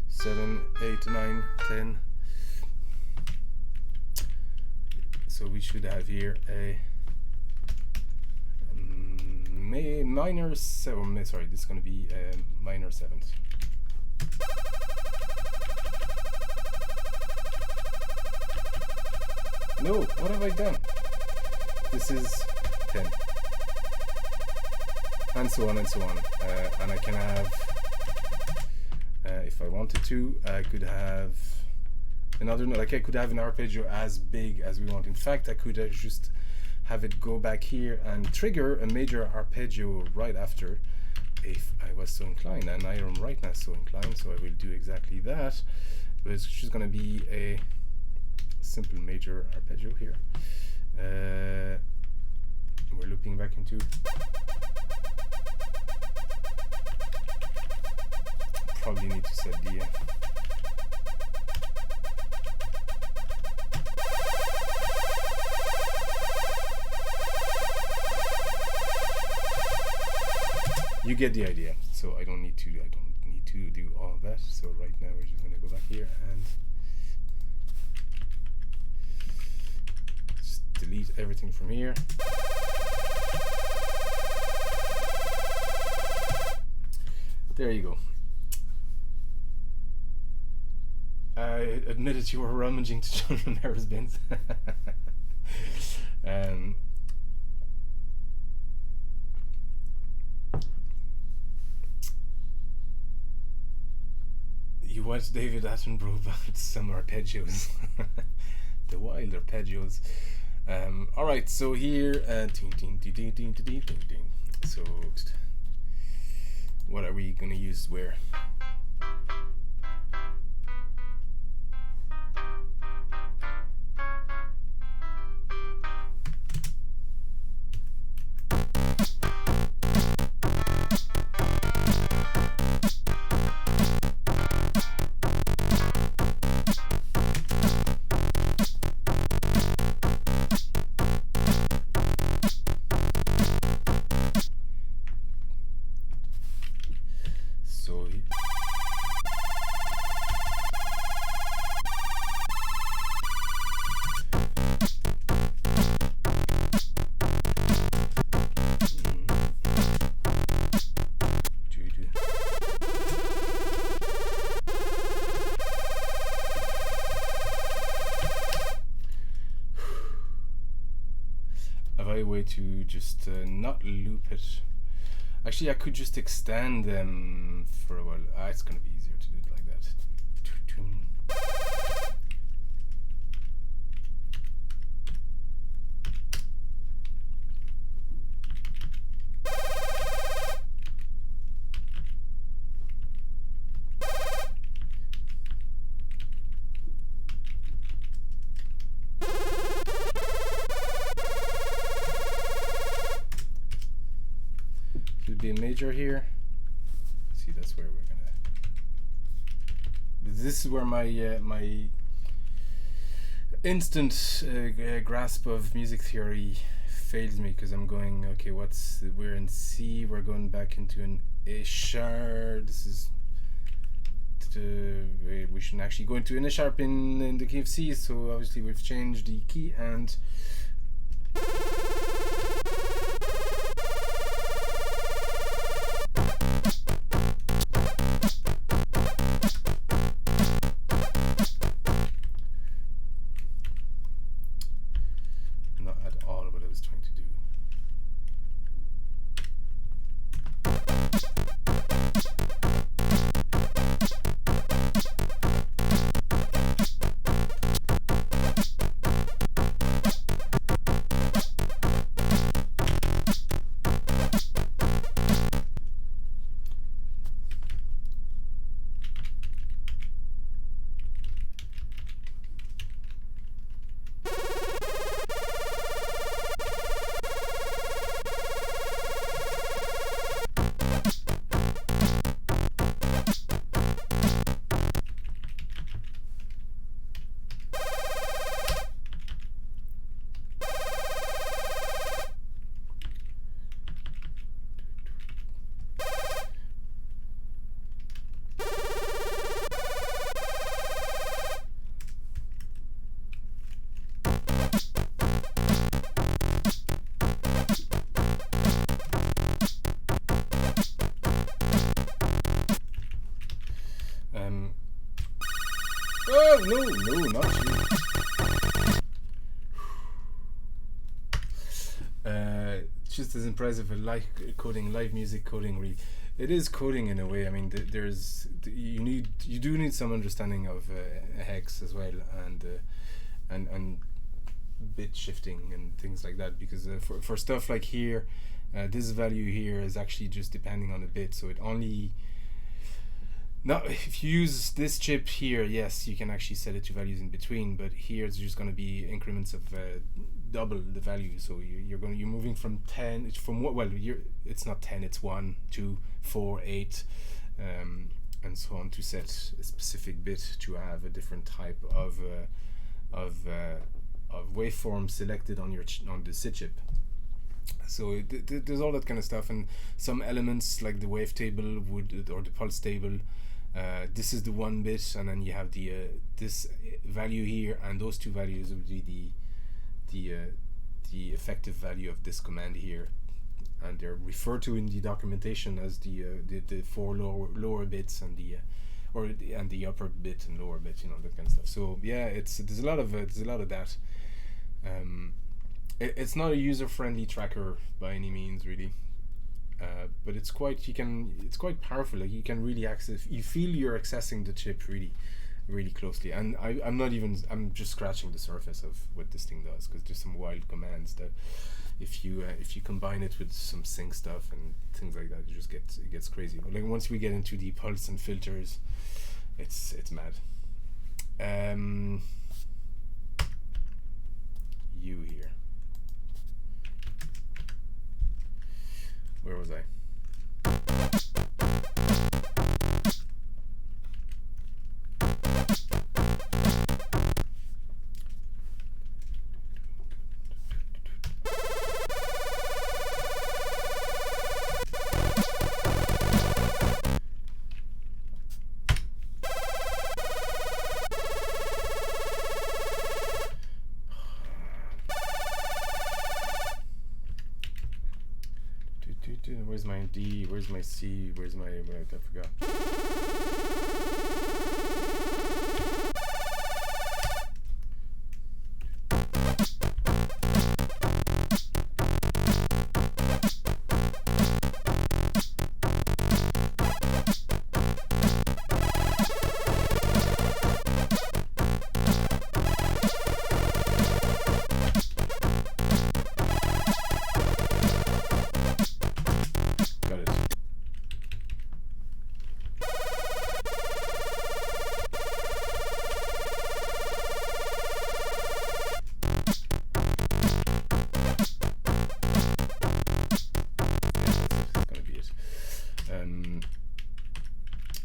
seven, 8, 9, 10. So we should have here a minor 7. Sorry, this is going to be a minor 7th. No, what have I done? This is 10. And so on and so on. And I can have, if I wanted to, I could have another note. Like I could have an arpeggio as big as we want. In fact, I could just have it go back here and trigger a major arpeggio right after, if I was so inclined, and I am right now so inclined, so I will do exactly that. But it's just going to be a simple major arpeggio here. We're looping back into probably need to set the you get the idea. So I don't need to do all of that. So right now we're just going to go back here and just delete everything from here. There you go. I admitted you were rummaging to John Romero's bins. You watched David Attenborough about some arpeggios. The wild arpeggios. Alright, so here so what are we gonna use where? Way to just not loop it. Actually, I could just extend them for a while. It's gonna be easier to do it like that. Be a major here. See, that's where we're gonna. This is where my my instant grasp of music theory fails me, because I'm going, okay, we're in C, we're going back into an A sharp. This is we should actually go into an A sharp in the key of C. So obviously we've changed the key and. Oh, no, not you. Just as impressive as coding, live music coding. Really, it is coding in a way. I mean, you do need some understanding of hex as well, and bit shifting and things like that, because for stuff like here, this value here is actually just depending on the bit, so it only Now, if you use this chip here, yes, you can actually set it to values in between. But here, it's just going to be increments of double the value. So you're moving from 10 from what? Well, it's not 10. It's 1, 2, 4, 8, and so on to set a specific bit to have a different type of waveform selected on on the SID chip. So there's all that kind of stuff, and some elements like the wavetable or the pulse table. This is the 1 bit, and then you have the this value here, and those 2 values would be the effective value of this command here, and they're referred to in the documentation as the 4 lower bits and the upper bit and lower bit, that kind of stuff. So yeah, there's a lot of that. It's not a user-friendly tracker by any means, really, but it's quite powerful. Like, you can really you feel you're accessing the chip really, really closely. And I'm just scratching the surface of what this thing does, because there's some wild commands that if you combine it with some sync stuff and things like that, it gets crazy. But like, once we get into the pulse and filters, it's mad. You here. Where was I? Where's my D? Where's my C? Where's my... I forgot.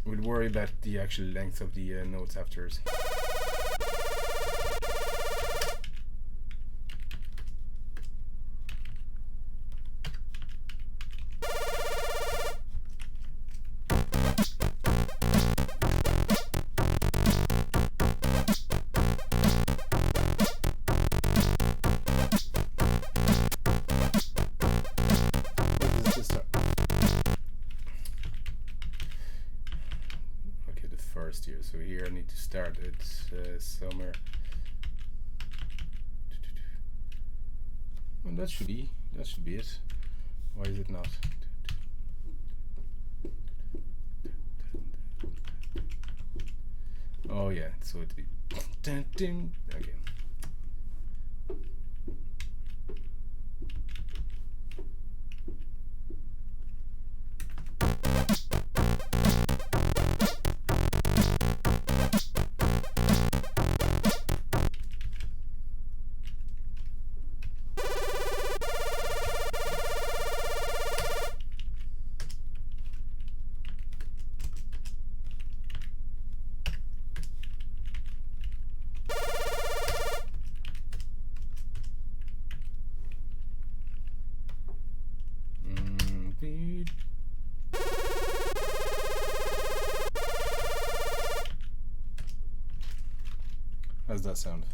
We'll worry about the actual length of the notes afterwards. Here, so here I need to start it somewhere. Well, that should be it. Why is it not? Oh yeah, so it'd be okay. How's that sound?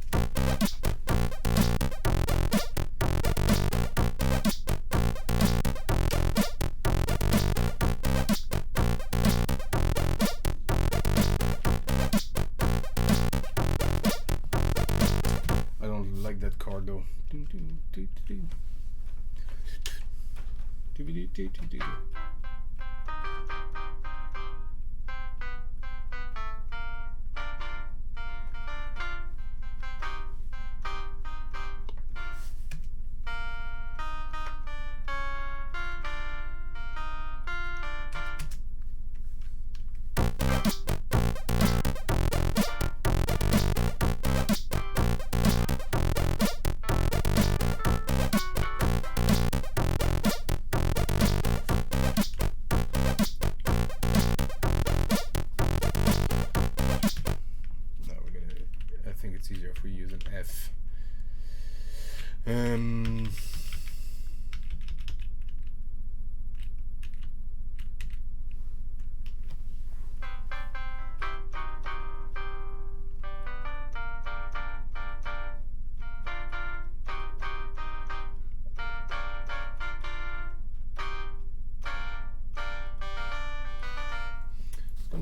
I don't like that chord though.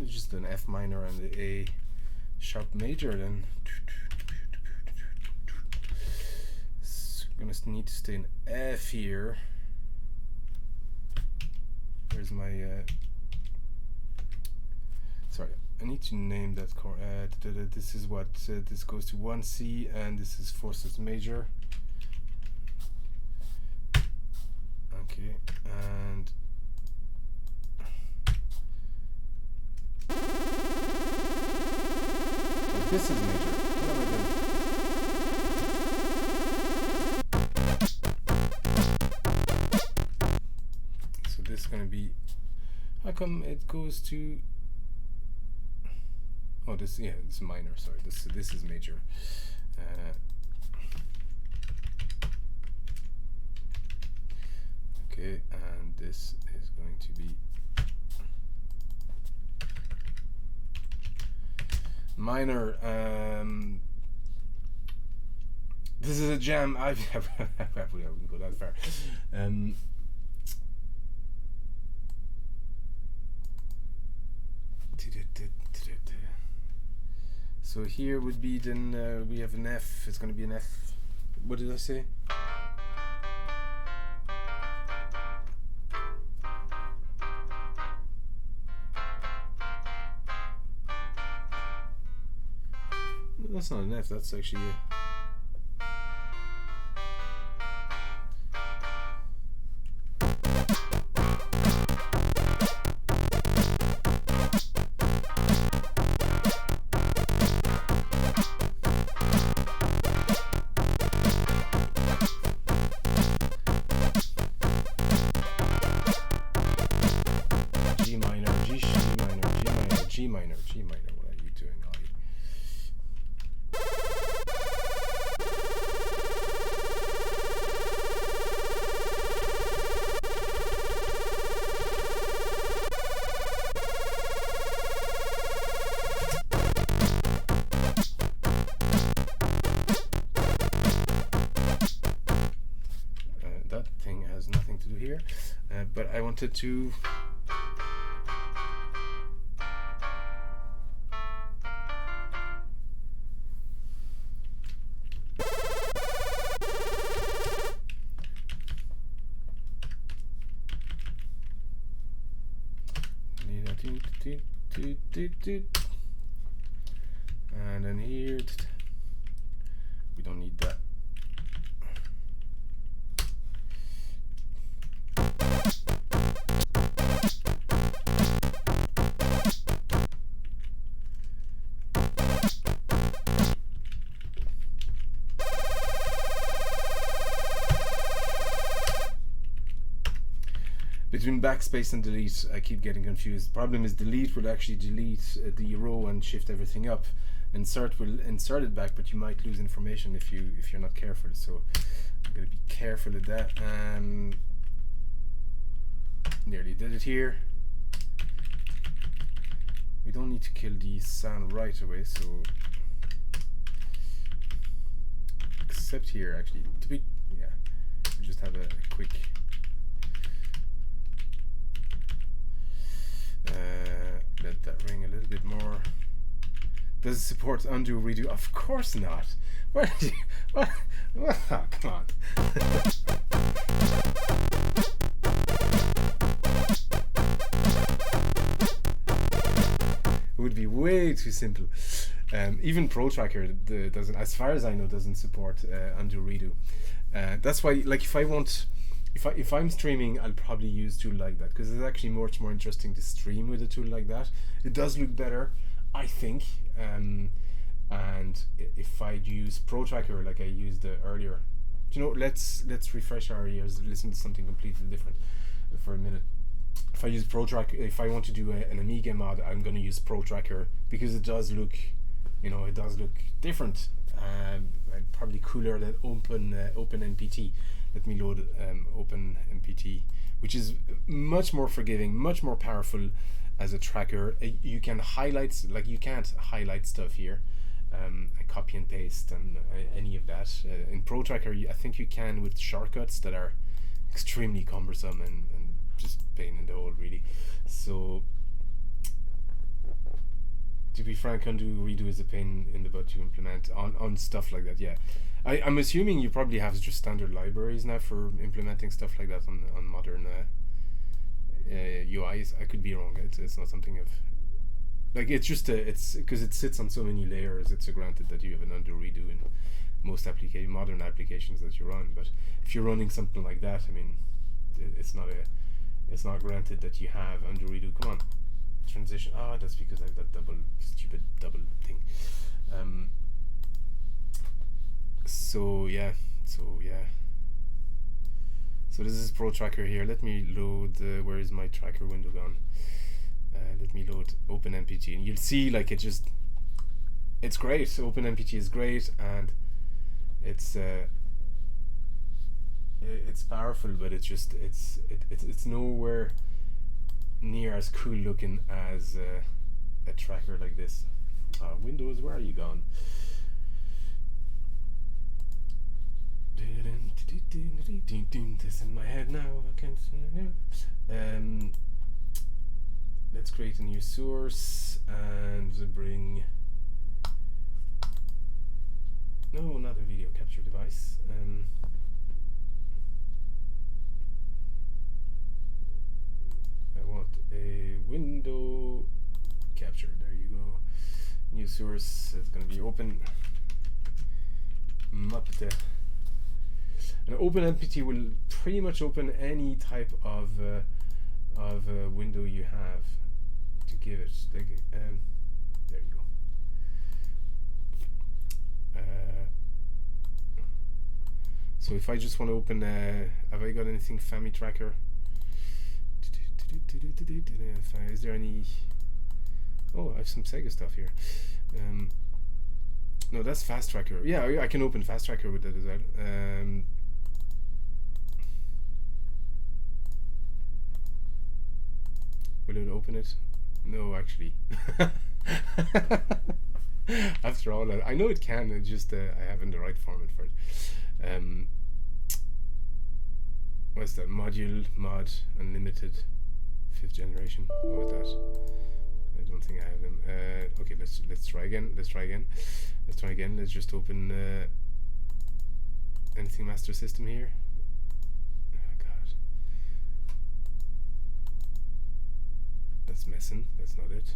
just an F minor and the A sharp major then. Gonna need to stay in F here. Where's my sorry, I need to name that chord. This is what this goes to 1C, and this is 4/6 major. Okay, and this is major. What am I doing? So this is going to be, how come it goes to, oh this, yeah, this is minor, sorry, this is major. Okay, and this is going to be minor. This is a jam. I wouldn't go that far. So here would be then we have an F. It's going to be an F. What did I say? That's not an F, that's actually a G minor, G minor, G minor, G minor, G minor. What are you doing, Ollie? That thing has nothing to do here, but I wanted to and then here we don't need that. Between backspace and delete, I keep getting confused. The problem is delete will actually delete the row and shift everything up. Insert will insert it back, but you might lose information if you're not careful. So I'm gonna be careful of that. Nearly did it here. We don't need to kill the sound right away, so except here actually. To be, yeah, we just have a quick. Let that ring a little bit more. Does it support undo redo? Of course not. Where did you, what? Oh, come on. It would be way too simple. Even Pro Tracker doesn't, as far as I know, doesn't support undo redo. That's why, like, if I'm streaming, I'll probably use a tool like that, because it's actually much more interesting to stream with a tool like that. It does look better, I think. And if I'd use Pro Tracker like I used earlier, you know, let's refresh our ears, listen to something completely different for a minute. If I use Pro Tracker, if I want to do an Amiga mod, I'm going to use Pro Tracker because it does look, you know, it does look different, probably cooler than Open NPT. Let me load Open NPT, which is much more forgiving, much more powerful as a tracker. You can highlight, like you can't highlight stuff here, copy and paste and any of that. In Pro Tracker, I think you can with shortcuts that are extremely cumbersome and just pain in the hole, really. So to be frank, undo redo is a pain in the butt to implement on stuff like that. Yeah, I'm assuming you probably have just standard libraries now for implementing stuff like that on modern UIs. I could be wrong. It's not something of like, it's just it's because it sits on so many layers. It's a granted that you have an undo redo in most modern applications that you run. But if you're running something like that, I mean, it's not granted that you have undo redo. Come on, transition. That's because I have that stupid double thing. So this is Pro Tracker here. Let me load. Where is my tracker window gone? Let me load OpenMPT, and you'll see like it's great. OpenMPT is great, and it's powerful, but it's nowhere near as cool looking as a tracker like this. Windows, where are you gone? This in my head now. I can't. Let's create a new source and bring. No, not a video capture device. I want a window capture. There you go. New source. It's going to be open. Mapte. And OpenMPT will pretty much open any type of window you have to give it. Like, there you go. So if I just want to open, have I got anything Family Tracker? Is there any? Oh, I have some Sega stuff here. No, that's Fast Tracker. Yeah, I can open Fast Tracker with that as well. Will it open it? No, actually. After all, I know it can. It's just I haven't the right format for it. What's that? Mod Unlimited 5th generation. What was that? I don't think I have them. Okay, let's try again. Let's try again. Let's just open anything Master System here. That's messing. That's not it.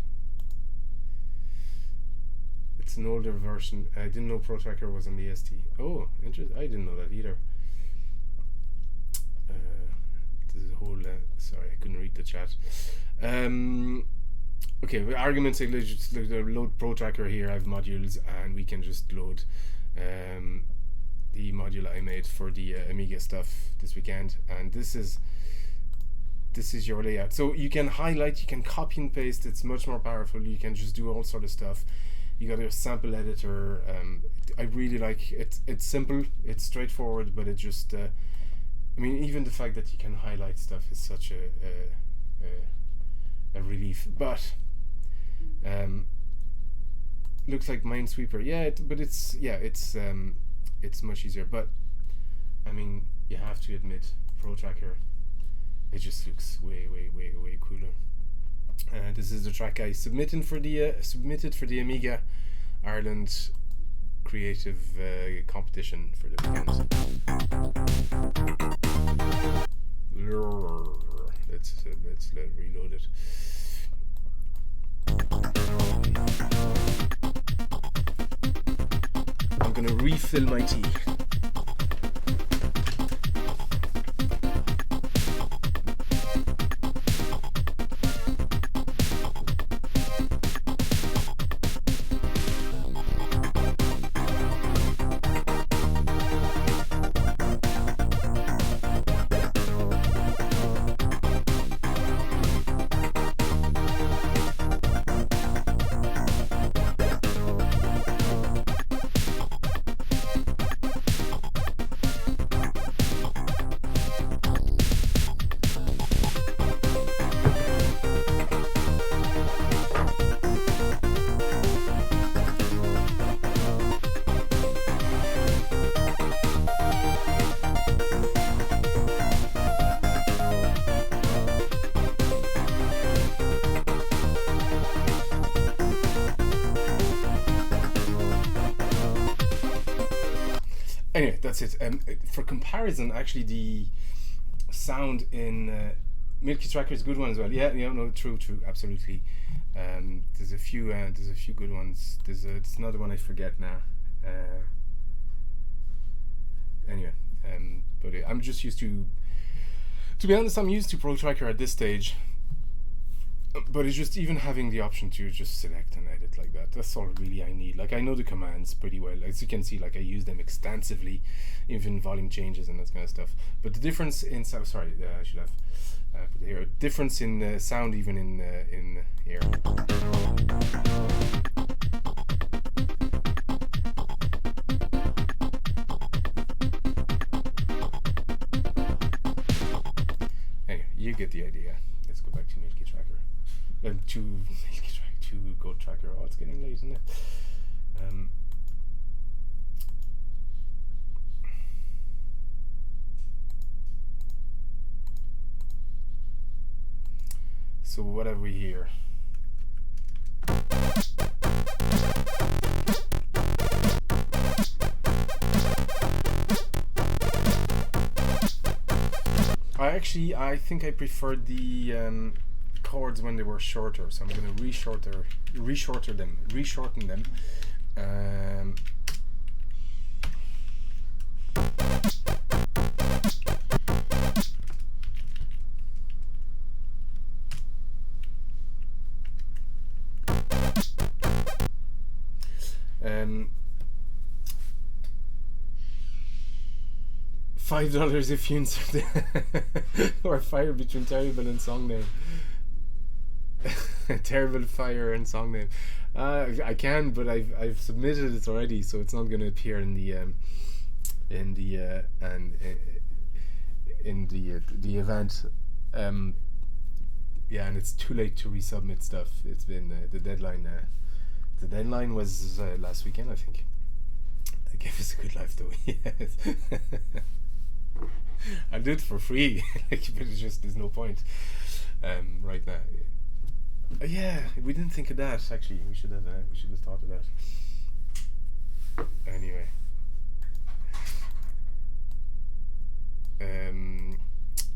It's an older version. I didn't know Pro Tracker was on the ST. Oh, interesting. I didn't know that either. This is a whole. Sorry, I couldn't read the chat. Okay, with arguments, let's just load Pro Tracker here. I have modules, and we can just load the module I made for the Amiga stuff this weekend, and this is your layout. So you can highlight, you can copy and paste. It's much more powerful. You can just do all sort of stuff. You got a sample editor. I really like it. It's simple, it's straightforward, but it just I mean, even the fact that you can highlight stuff is such a relief. But looks like Minesweeper. But it's much easier. But I mean, you have to admit, Pro Tracker, it just looks way cooler. This is the track I submitted for the Amiga Ireland creative competition for the weekend. Let's reload it. I'm gonna refill my tea. that's it. For comparison, actually, the sound in Milky Tracker is a good one as well. Yeah, no, true, absolutely. There's a few good ones. There's another one I forget now. Anyway, but I'm just used to be honest, I'm used to Pro Tracker at this stage. But it's just even having the option to just select and edit like that. That's all really I need. Like, I know the commands pretty well. As you can see, like, I use them extensively, even volume changes and that kind of stuff. But the difference in sound, sorry, I should have put it here. Difference in sound even in here. Anyway, you get the idea. Let's go back to Milky Tracker. To Go Tracker. Oh, it's getting late, isn't it? So what have we here? I think I preferred the chords when they were shorter, so I'm going to reshorten them. 5 dollars if you insert or fire between terrible and song name. Terrible fire and song name. I can, but I've submitted it already, so it's not going to appear in the event. Yeah, and it's too late to resubmit stuff. It's been the deadline. The deadline was last weekend, I think. I gave us a good life though. Yes. I'll do it for free, but it's just there's no point right now. Yeah, we didn't think of that. Actually, we should have thought of that. Anyway,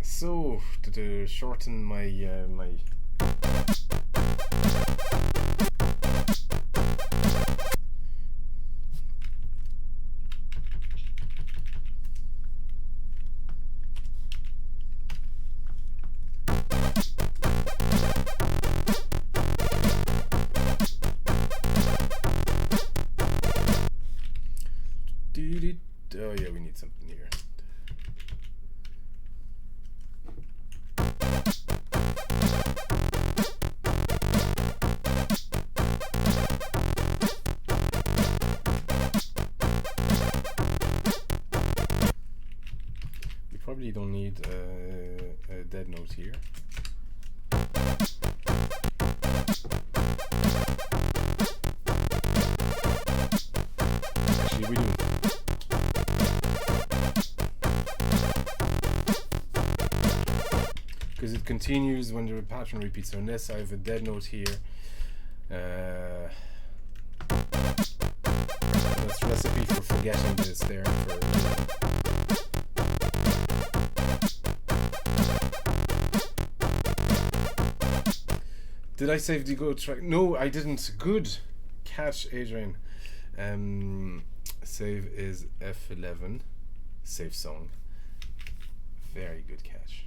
so to shorten my oh yeah, we need something here. We probably don't need a dead note here. Actually, we do. Because it continues when the pattern repeats. So unless I have a dead note here, that's a recipe for forgetting this there. Did I save the Go track? No, I didn't. Good catch, Adrian. Save is F11. Save song. Very good catch.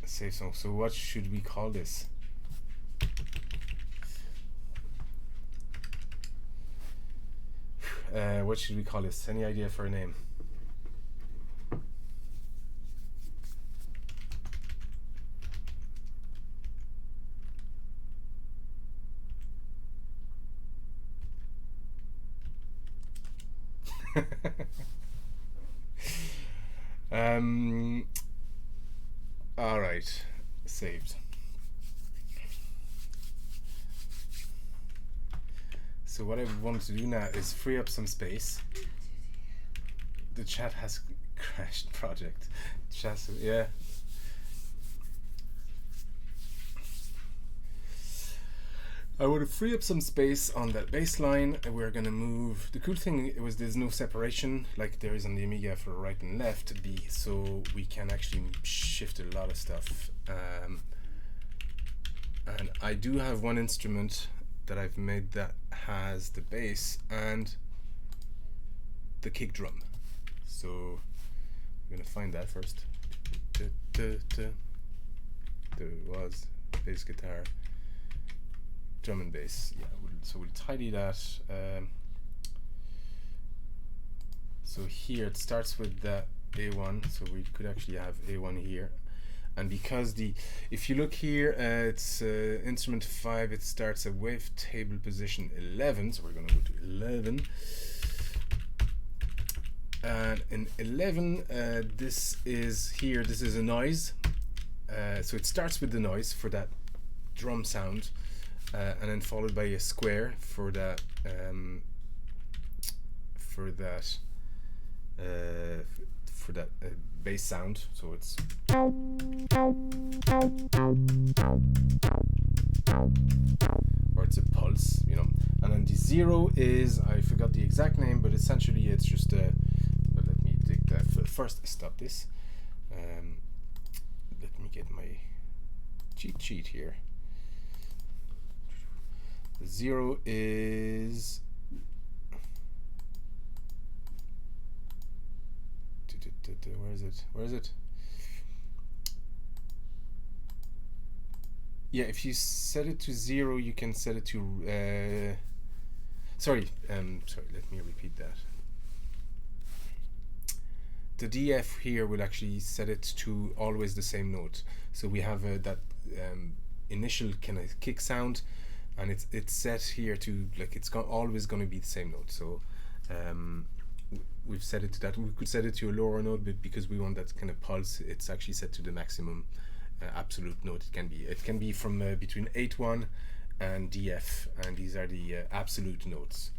Save song. So what should we call this? What should we call this? Any idea for a name? All right, saved. So what I want to do now is free up some space. The chat has crashed. Project. Chat, yeah. I want to free up some space on that bass line. We're going to move. The cool thing was there's no separation like there is on the Amiga for right and left, so we can actually shift a lot of stuff. And I do have one instrument that I've made that has the bass and the kick drum. So I'm going to find that first. There was bass guitar. Drum and bass, yeah. So we'll tidy that. So here it starts with the A1, so we could actually have A1 here. And because if you look here, it's instrument 5, it starts at wavetable position 11, so we're going to go to 11. And in 11, this is a noise. So it starts with the noise for that drum sound. And then followed by a square for that bass sound. So it's or it's a pulse, you know. And then the 0 is, I forgot the exact name, but essentially it's just a. But let me take that first. Stop this. Let me get my cheat sheet here. 0 is where is it? Yeah, if you set it to 0, you can set it to sorry, let me repeat that. The DF here will actually set it to always the same note. So we have that initial kind of kick sound, and it's set here to, like, it's always going to be the same note. So we've set it to that. We could set it to a lower note, but because we want that kind of pulse, it's actually set to the maximum absolute note it can be from between 8-1 and DF, and these are the absolute notes.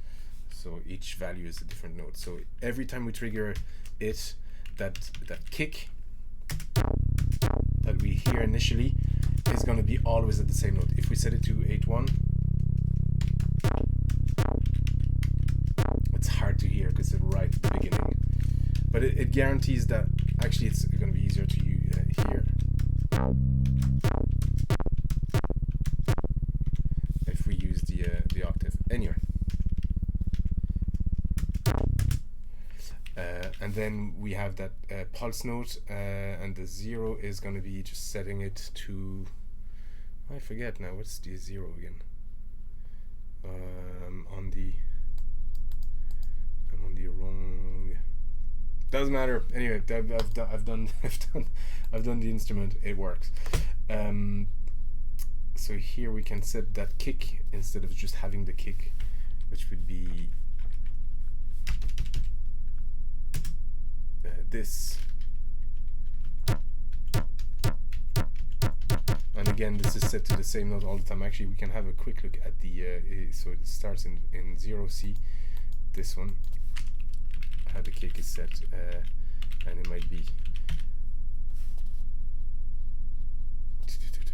So each value is a different note. So every time we trigger it, that kick that we hear initially is going to be always at the same note. If we set it to 8-1, it's hard to hear because it's right at the beginning, but it guarantees that actually it's going to be easier to hear if we use the octave. Anyway, and then we have that pulse note, and the 0 is going to be just setting it to, I forget now, what's the 0 again? I'm on the wrong. Doesn't matter. Anyway, I've done the instrument. It works. So here we can set that kick instead of just having the kick, which would be this. And again, this is set to the same note all the time. Actually, we can have a quick look at the so it starts in 0C, this one, how the kick is set, and it might be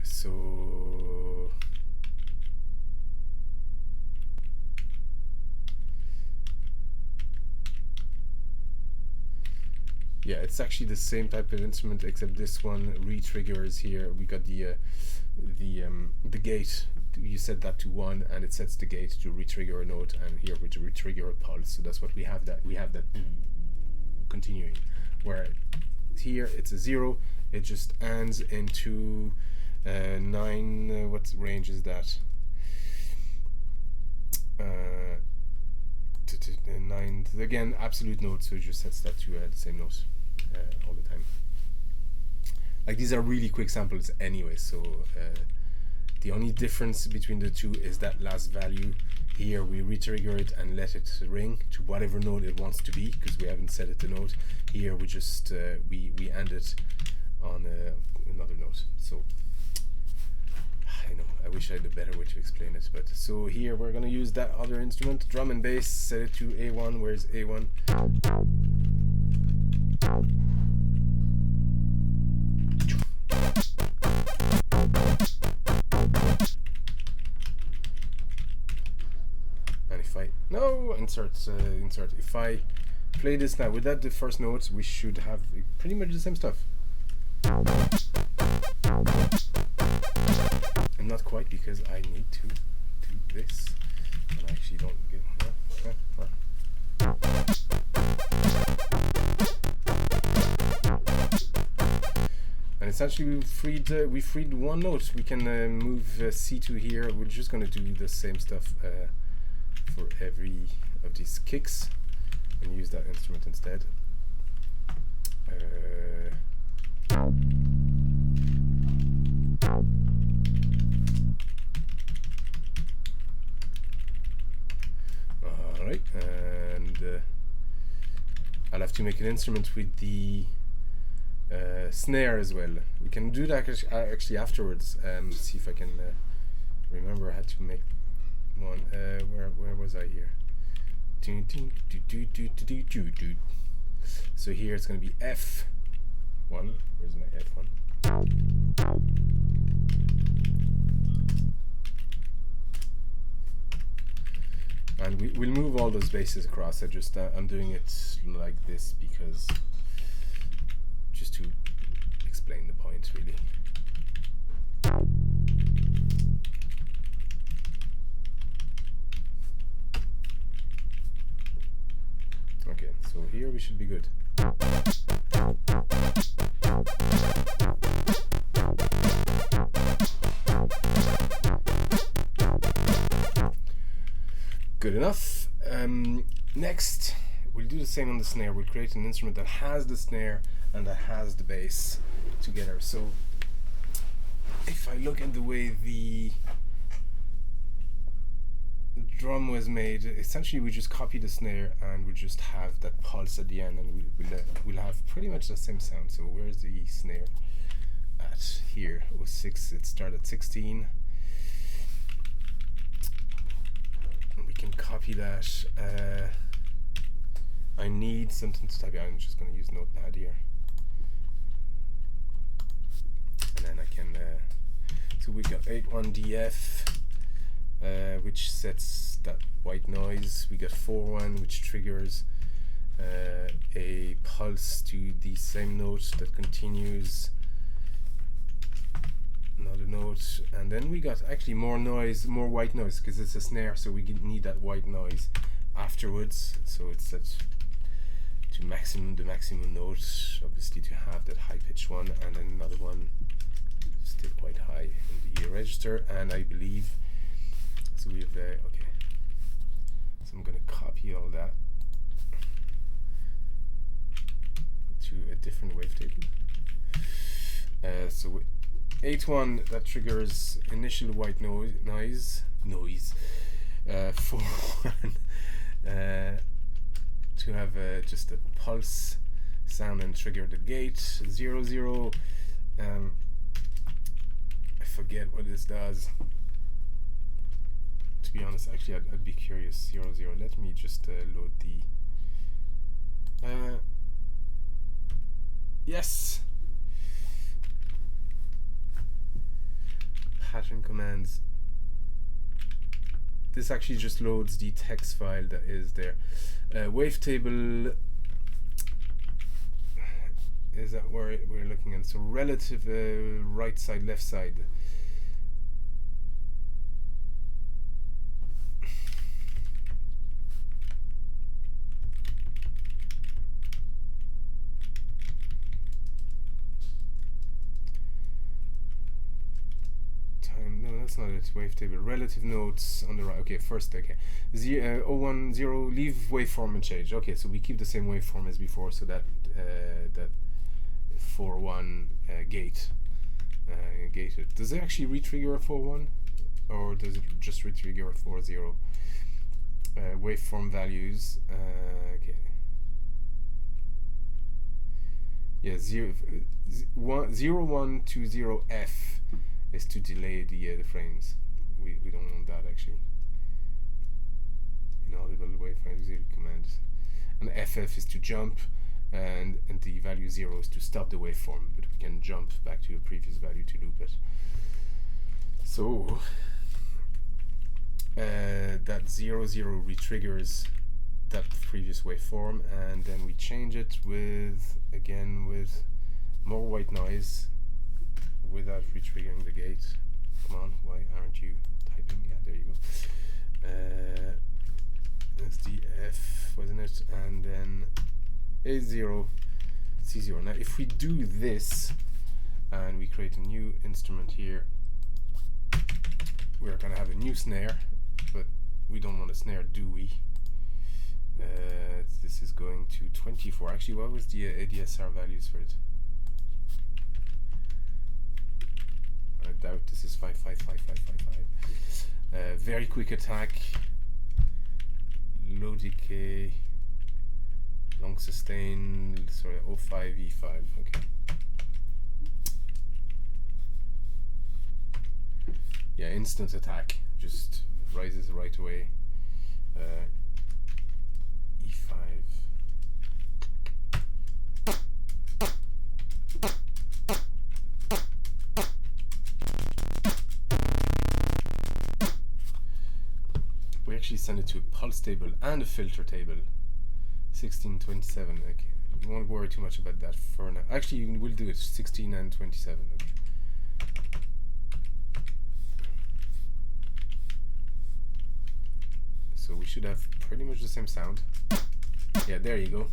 so. Yeah, it's actually the same type of instrument, except this one re-triggers here. We got the gate. You set that to 1, and it sets the gate to re-trigger a note, and here we re-trigger a pulse. So that's what we have. That continuing. Where here it's a 0. It just ends into 9. What range is that? 9. Again, absolute note. So it just sets that to the same note all the time. Like, these are really quick samples anyway, so the only difference between the two is that last value. Here we re-trigger it and let it ring to whatever note it wants to be, because we haven't set it to note. Here we just we end it on another note. So I know, I wish I had a better way to explain it, but so here we're gonna use that other instrument, drum and bass, set it to A1. Where's A1? Oh, insert. If I play this now without the first note, we should have pretty much the same stuff. And not quite, because I need to do this. And I actually don't get. And essentially we freed one note. We can move C2 here. We're just going to do the same stuff for every of these kicks and use that instrument instead. Alright, and I'll have to make an instrument with the snare as well. We can do that actually afterwards. See if I can remember how to make one. Where was I here? So here it's going to be F1. Where's my F1? And we'll move all those basses across. I'm doing it like this because just to explain the point, really. Okay, so here we should be good. Good enough. Next, we'll do the same on the snare. We'll create an instrument that has the snare and that has the bass together. So if I look at the way the drum was made, essentially we just copy the snare and we just have that pulse at the end, and we'll have pretty much the same sound. So where's the snare? At here, 06, it started at 16. We can copy that. I need something to type. I'm just going to use Notepad here, and then I can. So we got 81DF, which sets that white noise. We got 41, which triggers a pulse to the same note that continues another note, and then we got actually more noise, more white noise, because it's a snare, so we need that white noise afterwards. So it's set to the maximum note, obviously, to have that high pitched one, and then another one still quite high in the register. And I believe so we have okay, so I'm going to copy all that to a different wavetable. So 8-1, that triggers initial white noise 4-1 to have just a pulse sound and trigger the gate. 0-0, I forget what this does, to be honest. Actually, I'd be curious. 0-0, let me just load the yes, pattern commands. This actually just loads the text file that is there. Wavetable, is that where we're looking at? So relative right side, left side. No, that's not it. Wavetable, relative notes on the right. Okay, first, okay. 010, leave waveform and change. Okay, so we keep the same waveform as before, so that that 4-1 gate gated. Does it actually retrigger a 4-1, or does it just retrigger a 4-0? Waveform values. Okay. Yeah, 0-1 to 0F is to delay the frames. We don't want that actually. Inaudible waveform command. And FF is to jump, and the value 0 is to stop the waveform, but we can jump back to a previous value to loop it. So that 0 retriggers that previous waveform, and then we change it with more white noise without retriggering the gate. Come on, why aren't you typing? Yeah, there you go. That's the F, wasn't it? And then A0, C0. Now if we do this and we create a new instrument here, we're going to have a new snare, but we don't want a snare, do we? This is going to 24. Actually, what was the ADSR values for it? I doubt this is 5555555. Very quick attack, low decay, long sustain, sorry, 05 E5. Okay. Yeah, instant attack, just rises right away. E5. We actually send it to a pulse table and a filter table. 1627. Okay, you won't worry too much about that for now. Actually, we'll do it 16 and 27. Okay. So we should have pretty much the same sound. Yeah, there you go.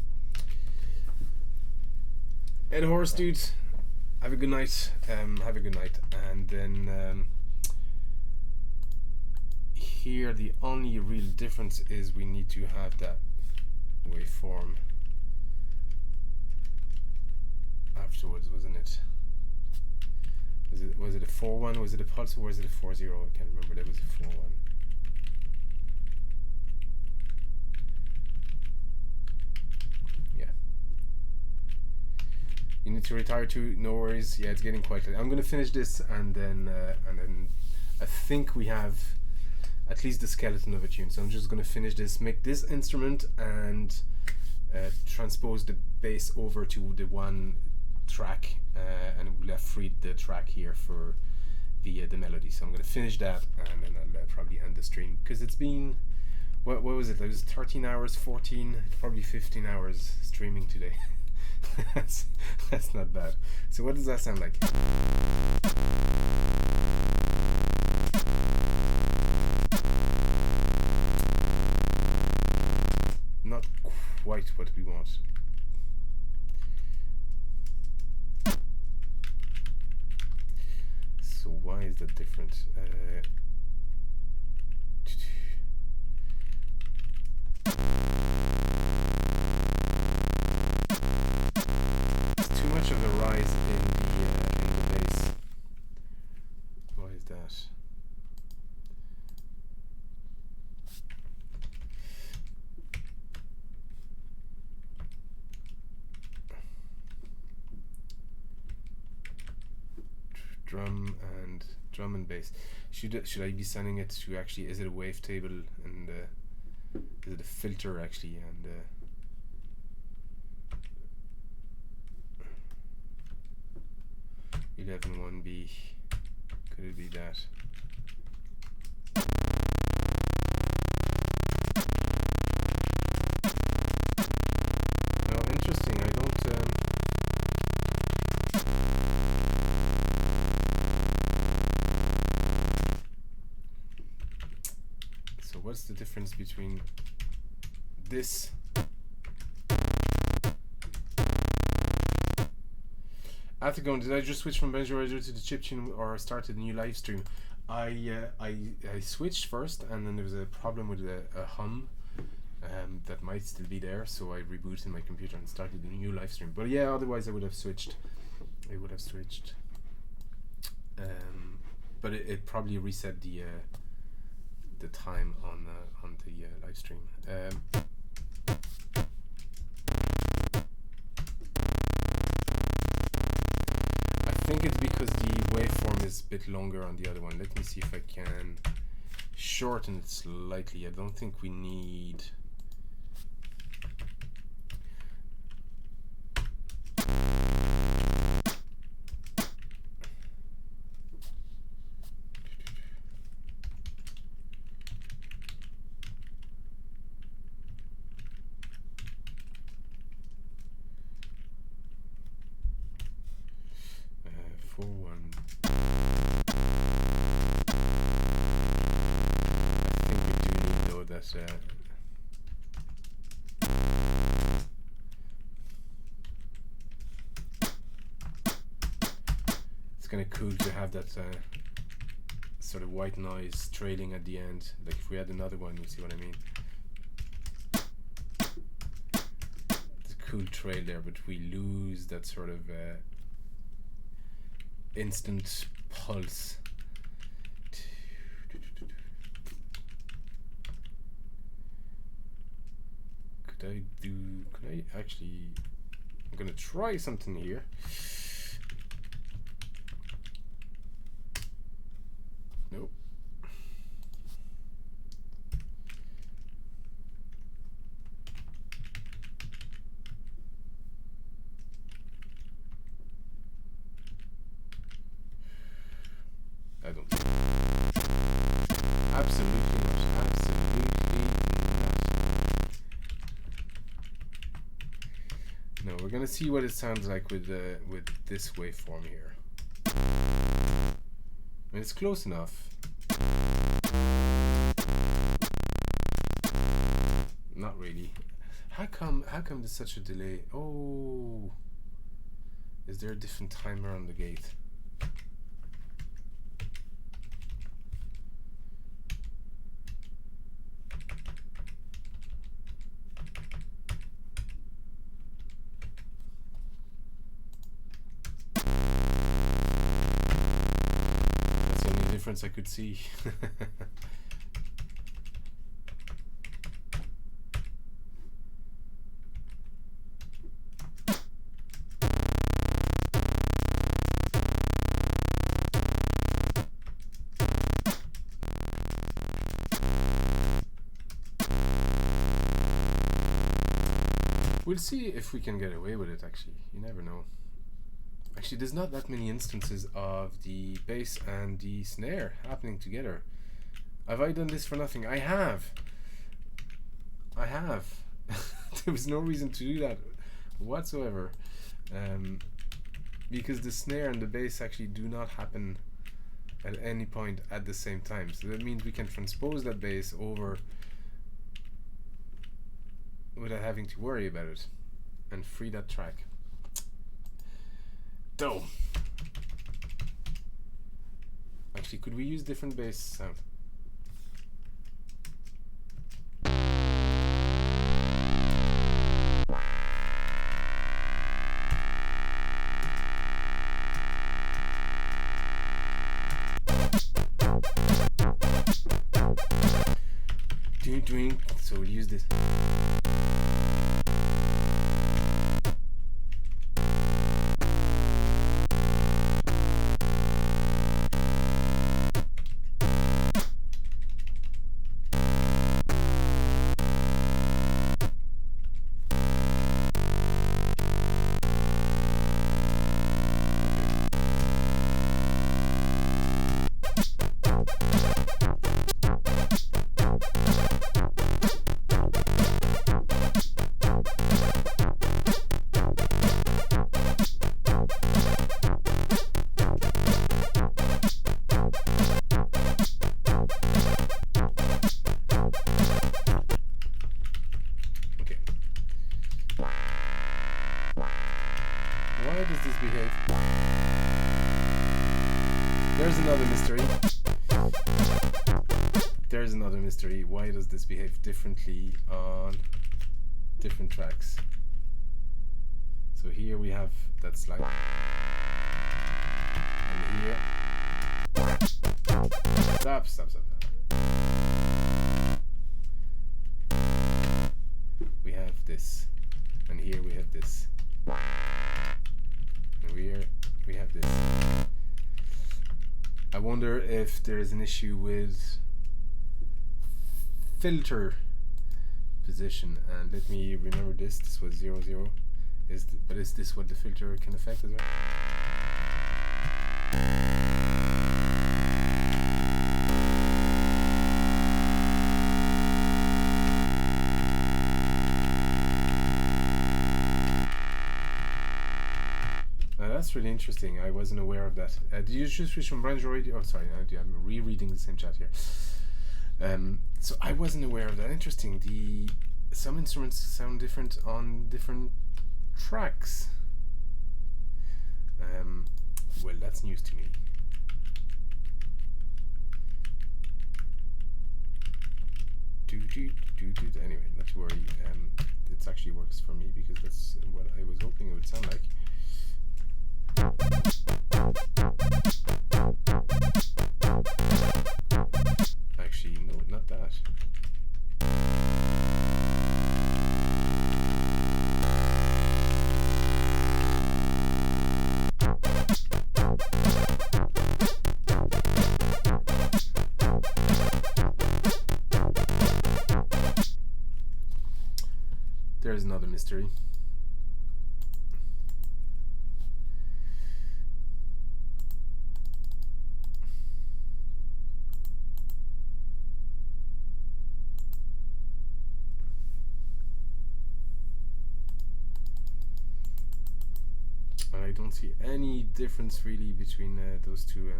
Ed Horse, dude, have a good night. Have a good night. And then here the only real difference is we need to have that waveform afterwards, wasn't it? Was it a 4-1? Was it a pulse, or was it a 4-0? I can't remember. That was a 4-1. You need to retire too, no worries. Yeah, it's getting quite late. I'm gonna finish this, and then I think we have at least the skeleton of a tune. So I'm just gonna finish this, make this instrument, and transpose the bass over to the one track, and we'll have freed the track here for the melody. So I'm gonna finish that, and then I'll probably end the stream, because it's been what was it? It was 13 hours, 14, probably 15 hours streaming today. that's not bad. So what does that sound like? Not quite what we want. So why is that different? Too much of a rise in the bass. Why is that? Drum and bass. Should I be sending it to actually? Is it a wavetable, and is it a filter actually? And 11.1b. Could it be that? No, interesting. I don't. So what's the difference between this? After going, did I just switch from Arpeggio to the chiptune, or started a new live stream? I switched first, and then there was a problem with a hum that might still be there, so I rebooted my computer and started a new live stream. But yeah, otherwise I would have switched. But it probably reset the time on the live stream. I think it's because the waveform is a bit longer on the other one. Let me see if I can shorten it slightly. I don't think we need. 4-1. I think we do need though that it's kind of cool to have that sort of white noise trailing at the end. Like if we had another one, you see what I mean? It's a cool trail there, but we lose that sort of instant pulse. Could I actually, I'm gonna try something here. Nope. I don't think. Absolutely not. Absolutely not. No, we're gonna see what it sounds like with this waveform here. I mean, it's close enough. Not really. How come there's such a delay? Oh, is there a different timer on the gate? That's the only difference I could see. We'll see if we can get away with it, actually. You never know. Actually, there's not that many instances of the bass and the snare happening together. Have I done this for nothing? I have. I have. There was no reason to do that whatsoever. Because the snare and the bass actually do not happen at any point at the same time. So that means we can transpose that bass over without having to worry about it and free that track. So, actually, could we use different bass sound? So we'll use this. Why does this behave? There's another mystery. There's another mystery. Why does this behave differently on different tracks? So here we have that slide. And here. Stop. We have this. And here we have this. And we have this. I wonder if there is an issue with filter position. And let me remember this. This was 0, 0. But is this what the filter can affect as well? that's really interesting. I wasn't aware of that. Did you just switch from branch already? Oh, sorry, I'm rereading the same chat here. So I wasn't aware of that. Interesting. Some instruments sound different on different tracks. Well, that's news to me. Anyway, not to worry. It actually works for me because that's what I was hoping it would sound like. Actually, no, not that. There's another mystery. I don't see any difference really between those two.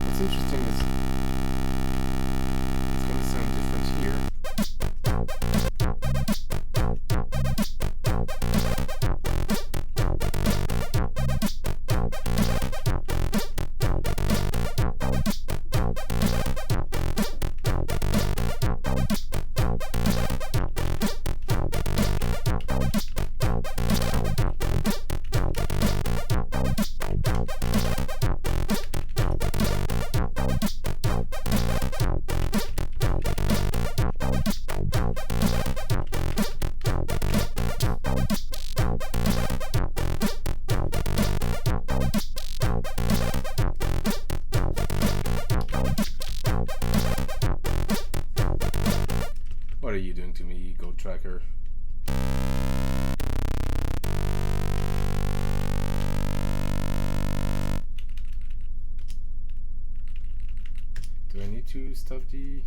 What's interesting is it's going to sound different here. What are you doing to me, Gold Tracker? Do I need to stop the...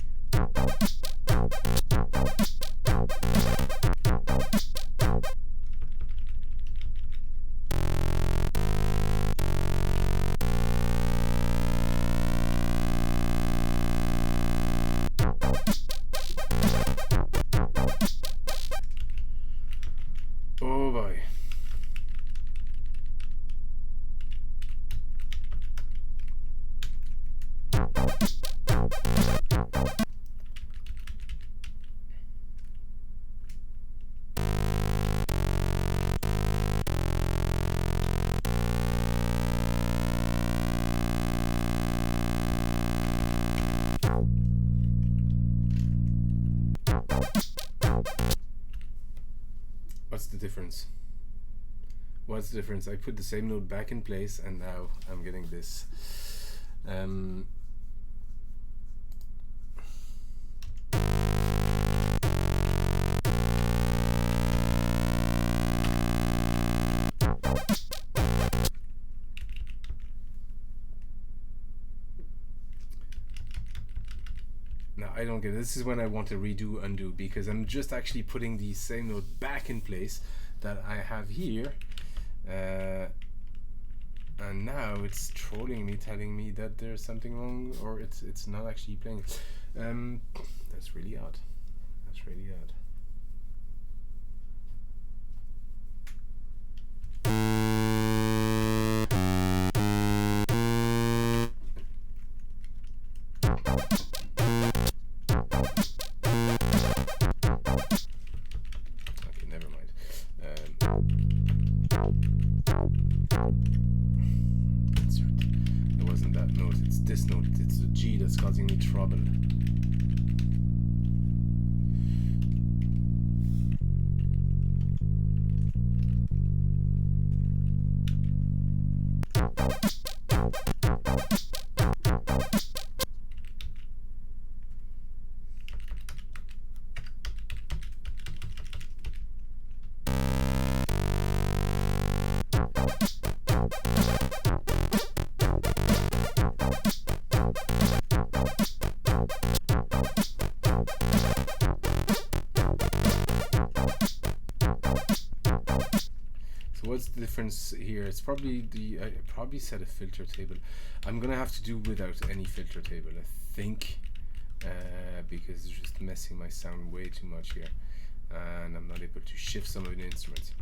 Oh boy. What's the difference? What's the difference? I put the same note back in place and now I'm getting this. Now I don't get it. This is when I want to redo undo because I'm just actually putting the same note back in place that I have here, and now it's trolling me, telling me that there's something wrong or it's not actually playing. That's really odd. That's really odd. This note, it's the G that's causing me trouble. So what's the difference here? It's probably I probably set a filter table. I'm gonna have to do without any filter table, I think, because it's just messing my sound way too much here, and I'm not able to shift some of the instruments.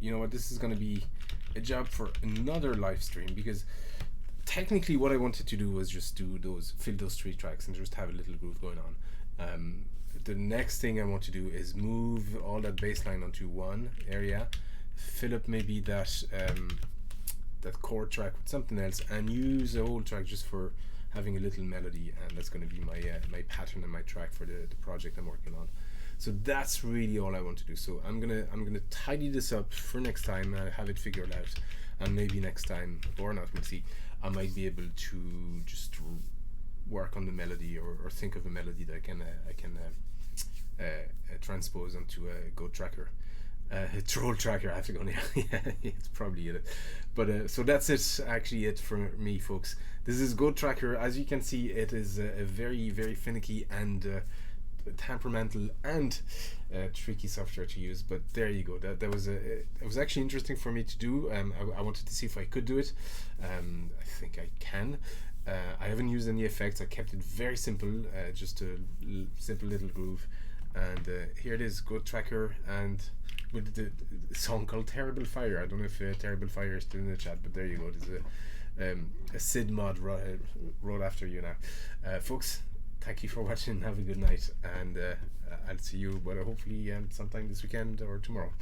You know what? This is gonna be a job for another live stream, because technically what I wanted to do was just fill those 3 tracks and just have a little groove going on. The next thing I want to do is move all that bass line onto one area, fill up maybe that chord track with something else, and use the whole track just for having a little melody, and that's going to be my pattern and my track for the project I'm working on. So that's really all I want to do. So I'm gonna tidy this up for next time and have it figured out, and maybe next time, or not, we'll see, I might be able to just work on the melody, or think of a melody that I can transpose onto a Go Tracker, a Troll Tracker. I have to go now. Yeah, it's probably it. But so that's it. Actually, it for me, folks. This is Go Tracker. As you can see, it is a very, very finicky and temperamental and tricky software to use. But there you go. That was it was actually interesting for me to do. I wanted to see if I could do it. I think I can. I haven't used any effects. I kept it very simple, just a simple little groove, and here it is, Go Tracker, and with the song called Terrible Fire. I don't know if Terrible Fire is still in the chat, but there you go. There's a Sid mod wrote after you now. Folks, thank you for watching. Have a good night, and I'll see you, but hopefully sometime this weekend or tomorrow.